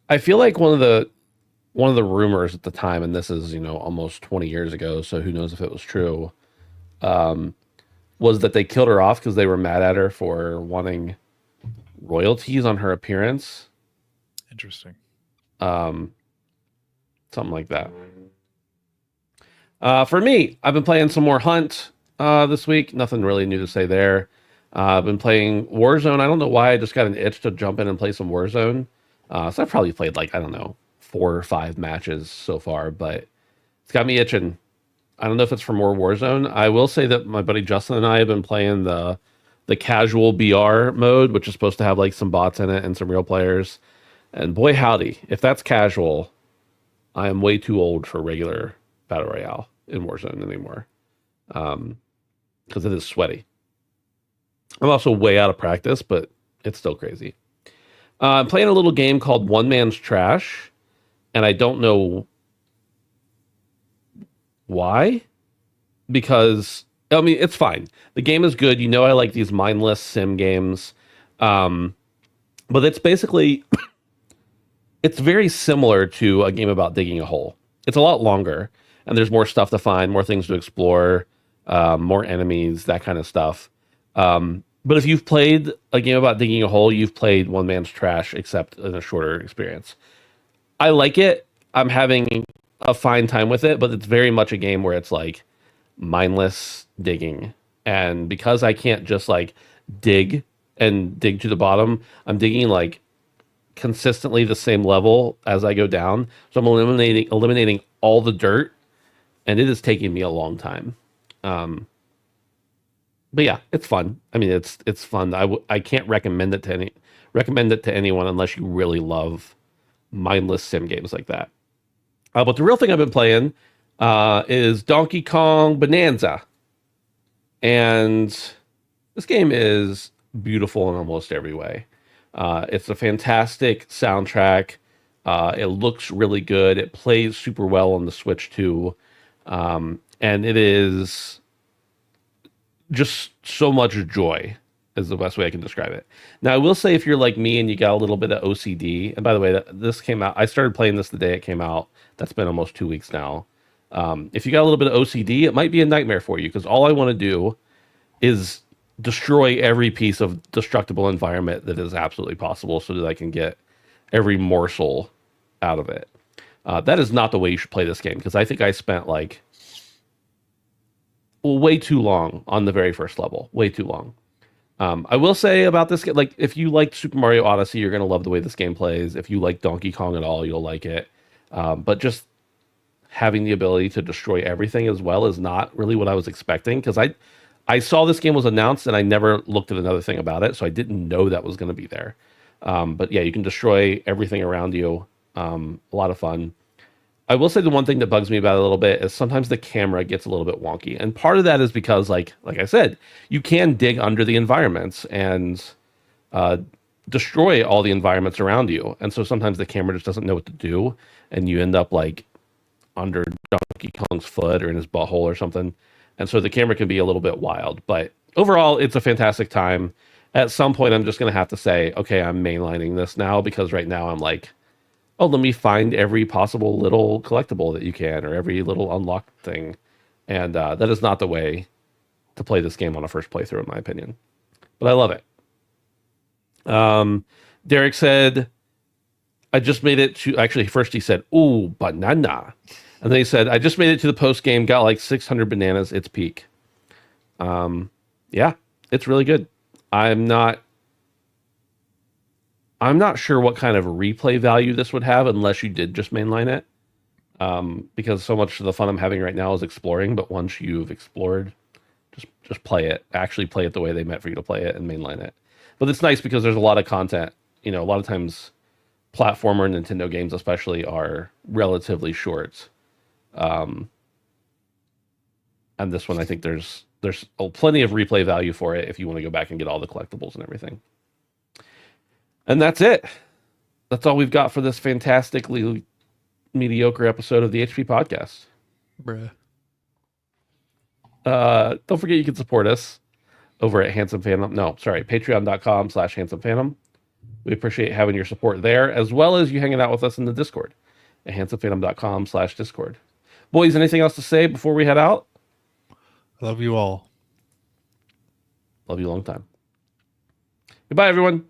I feel like one of the rumors at the time, and this is almost 20 years ago, so who knows if it was true, was that they killed her off because they were mad at her for wanting royalties on her appearance. Interesting. Something like that. For me, I've been playing some more Hunt this week. Nothing really new to say there. I've been playing Warzone. I don't know why, I just got an itch to jump in and play some Warzone. So I've probably played 4 or 5 matches so far, but it's got me itching. I don't know if it's for more Warzone. I will say that my buddy Justin and I have been playing the casual BR mode, which is supposed to have some bots in it and some real players. And boy howdy, if that's casual, I am way too old for regular Battle Royale in Warzone anymore. Because it is sweaty. I'm also way out of practice, but it's still crazy. I'm playing a little game called One Man's Trash, and I don't know why, because it's fine. The game is good. I like these mindless sim games, but it's basically it's very similar to a game about digging a hole. It's a lot longer, and there's more stuff to find, more things to explore, more enemies, that kind of stuff. But if you've played a game about digging a hole, you've played One Man's Trash, except in a shorter experience. I like it. I'm having a fine time with it, but it's very much a game where it's mindless digging. And because I can't just dig and dig to the bottom, I'm digging consistently the same level as I go down. So I'm eliminating all the dirt, and it is taking me a long time. But yeah, it's fun. It's fun. I can't recommend it to anyone unless you really love mindless sim games like that. But the real thing I've been playing is Donkey Kong Bonanza. And this game is beautiful in almost every way. It's a fantastic soundtrack. It looks really good. It plays super well on the Switch too. And it is just so much joy is the best way I can describe it. Now, I will say if you're like me and you got a little bit of OCD, and by the way, this came out, I started playing this the day it came out. That's been almost 2 weeks now. If you got a little bit of OCD, it might be a nightmare for you, because all I want to do is destroy every piece of destructible environment that is absolutely possible so that I can get every morsel out of it. That is not the way you should play this game, because I think I spent like way too long on the very first level. Way too long. I will say about this game, like, if you like Super Mario Odyssey, you're going to love the way this game plays. If you like Donkey Kong at all, you'll like it. But just having the ability to destroy everything as well is not really what I was expecting, because I saw this game was announced and I never looked at another thing about it, so I didn't know that was going to be there. But yeah, you can destroy everything around you. A lot of fun. I will say the one thing that bugs me about it a little bit is sometimes the camera gets a little bit wonky. And part of that is because, like I said, you can dig under the environments and destroy all the environments around you. And so sometimes the camera just doesn't know what to do, and you end up like under Donkey Kong's foot or in his butthole or something. And so the camera can be a little bit wild. But overall, it's a fantastic time. At some point, I'm just going to have to say, okay, I'm mainlining this now, because right now I'm like, oh, let me find every possible little collectible that you can, or every little unlocked thing. And that is not the way to play this game on a first playthrough, in my opinion. But I love it. Derek said, I just made it to... Actually, first he said, ooh, banana. And then he said, I just made it to the post game, got like 600 bananas. It's peak. Yeah, it's really good. I'm not sure what kind of replay value this would have unless you did just mainline it. Because so much of the fun I'm having right now is exploring, but once you've explored, just play it. Actually play it the way they meant for you to play it and mainline it. But it's nice because there's a lot of content. You know, a lot of times platformer Nintendo games especially are relatively short. And this one, I think there's plenty of replay value for it if you want to go back and get all the collectibles and everything. And that's it. That's all we've got for this fantastically mediocre episode of the HP Podcast. Bruh. Don't forget you can support us over at patreon.com/handsomephantom. We appreciate having your support there, as well as you hanging out with us in the Discord at handsomephantom.com/Discord. Boys, anything else to say before we head out? Love you all. Love you a long time. Goodbye, everyone.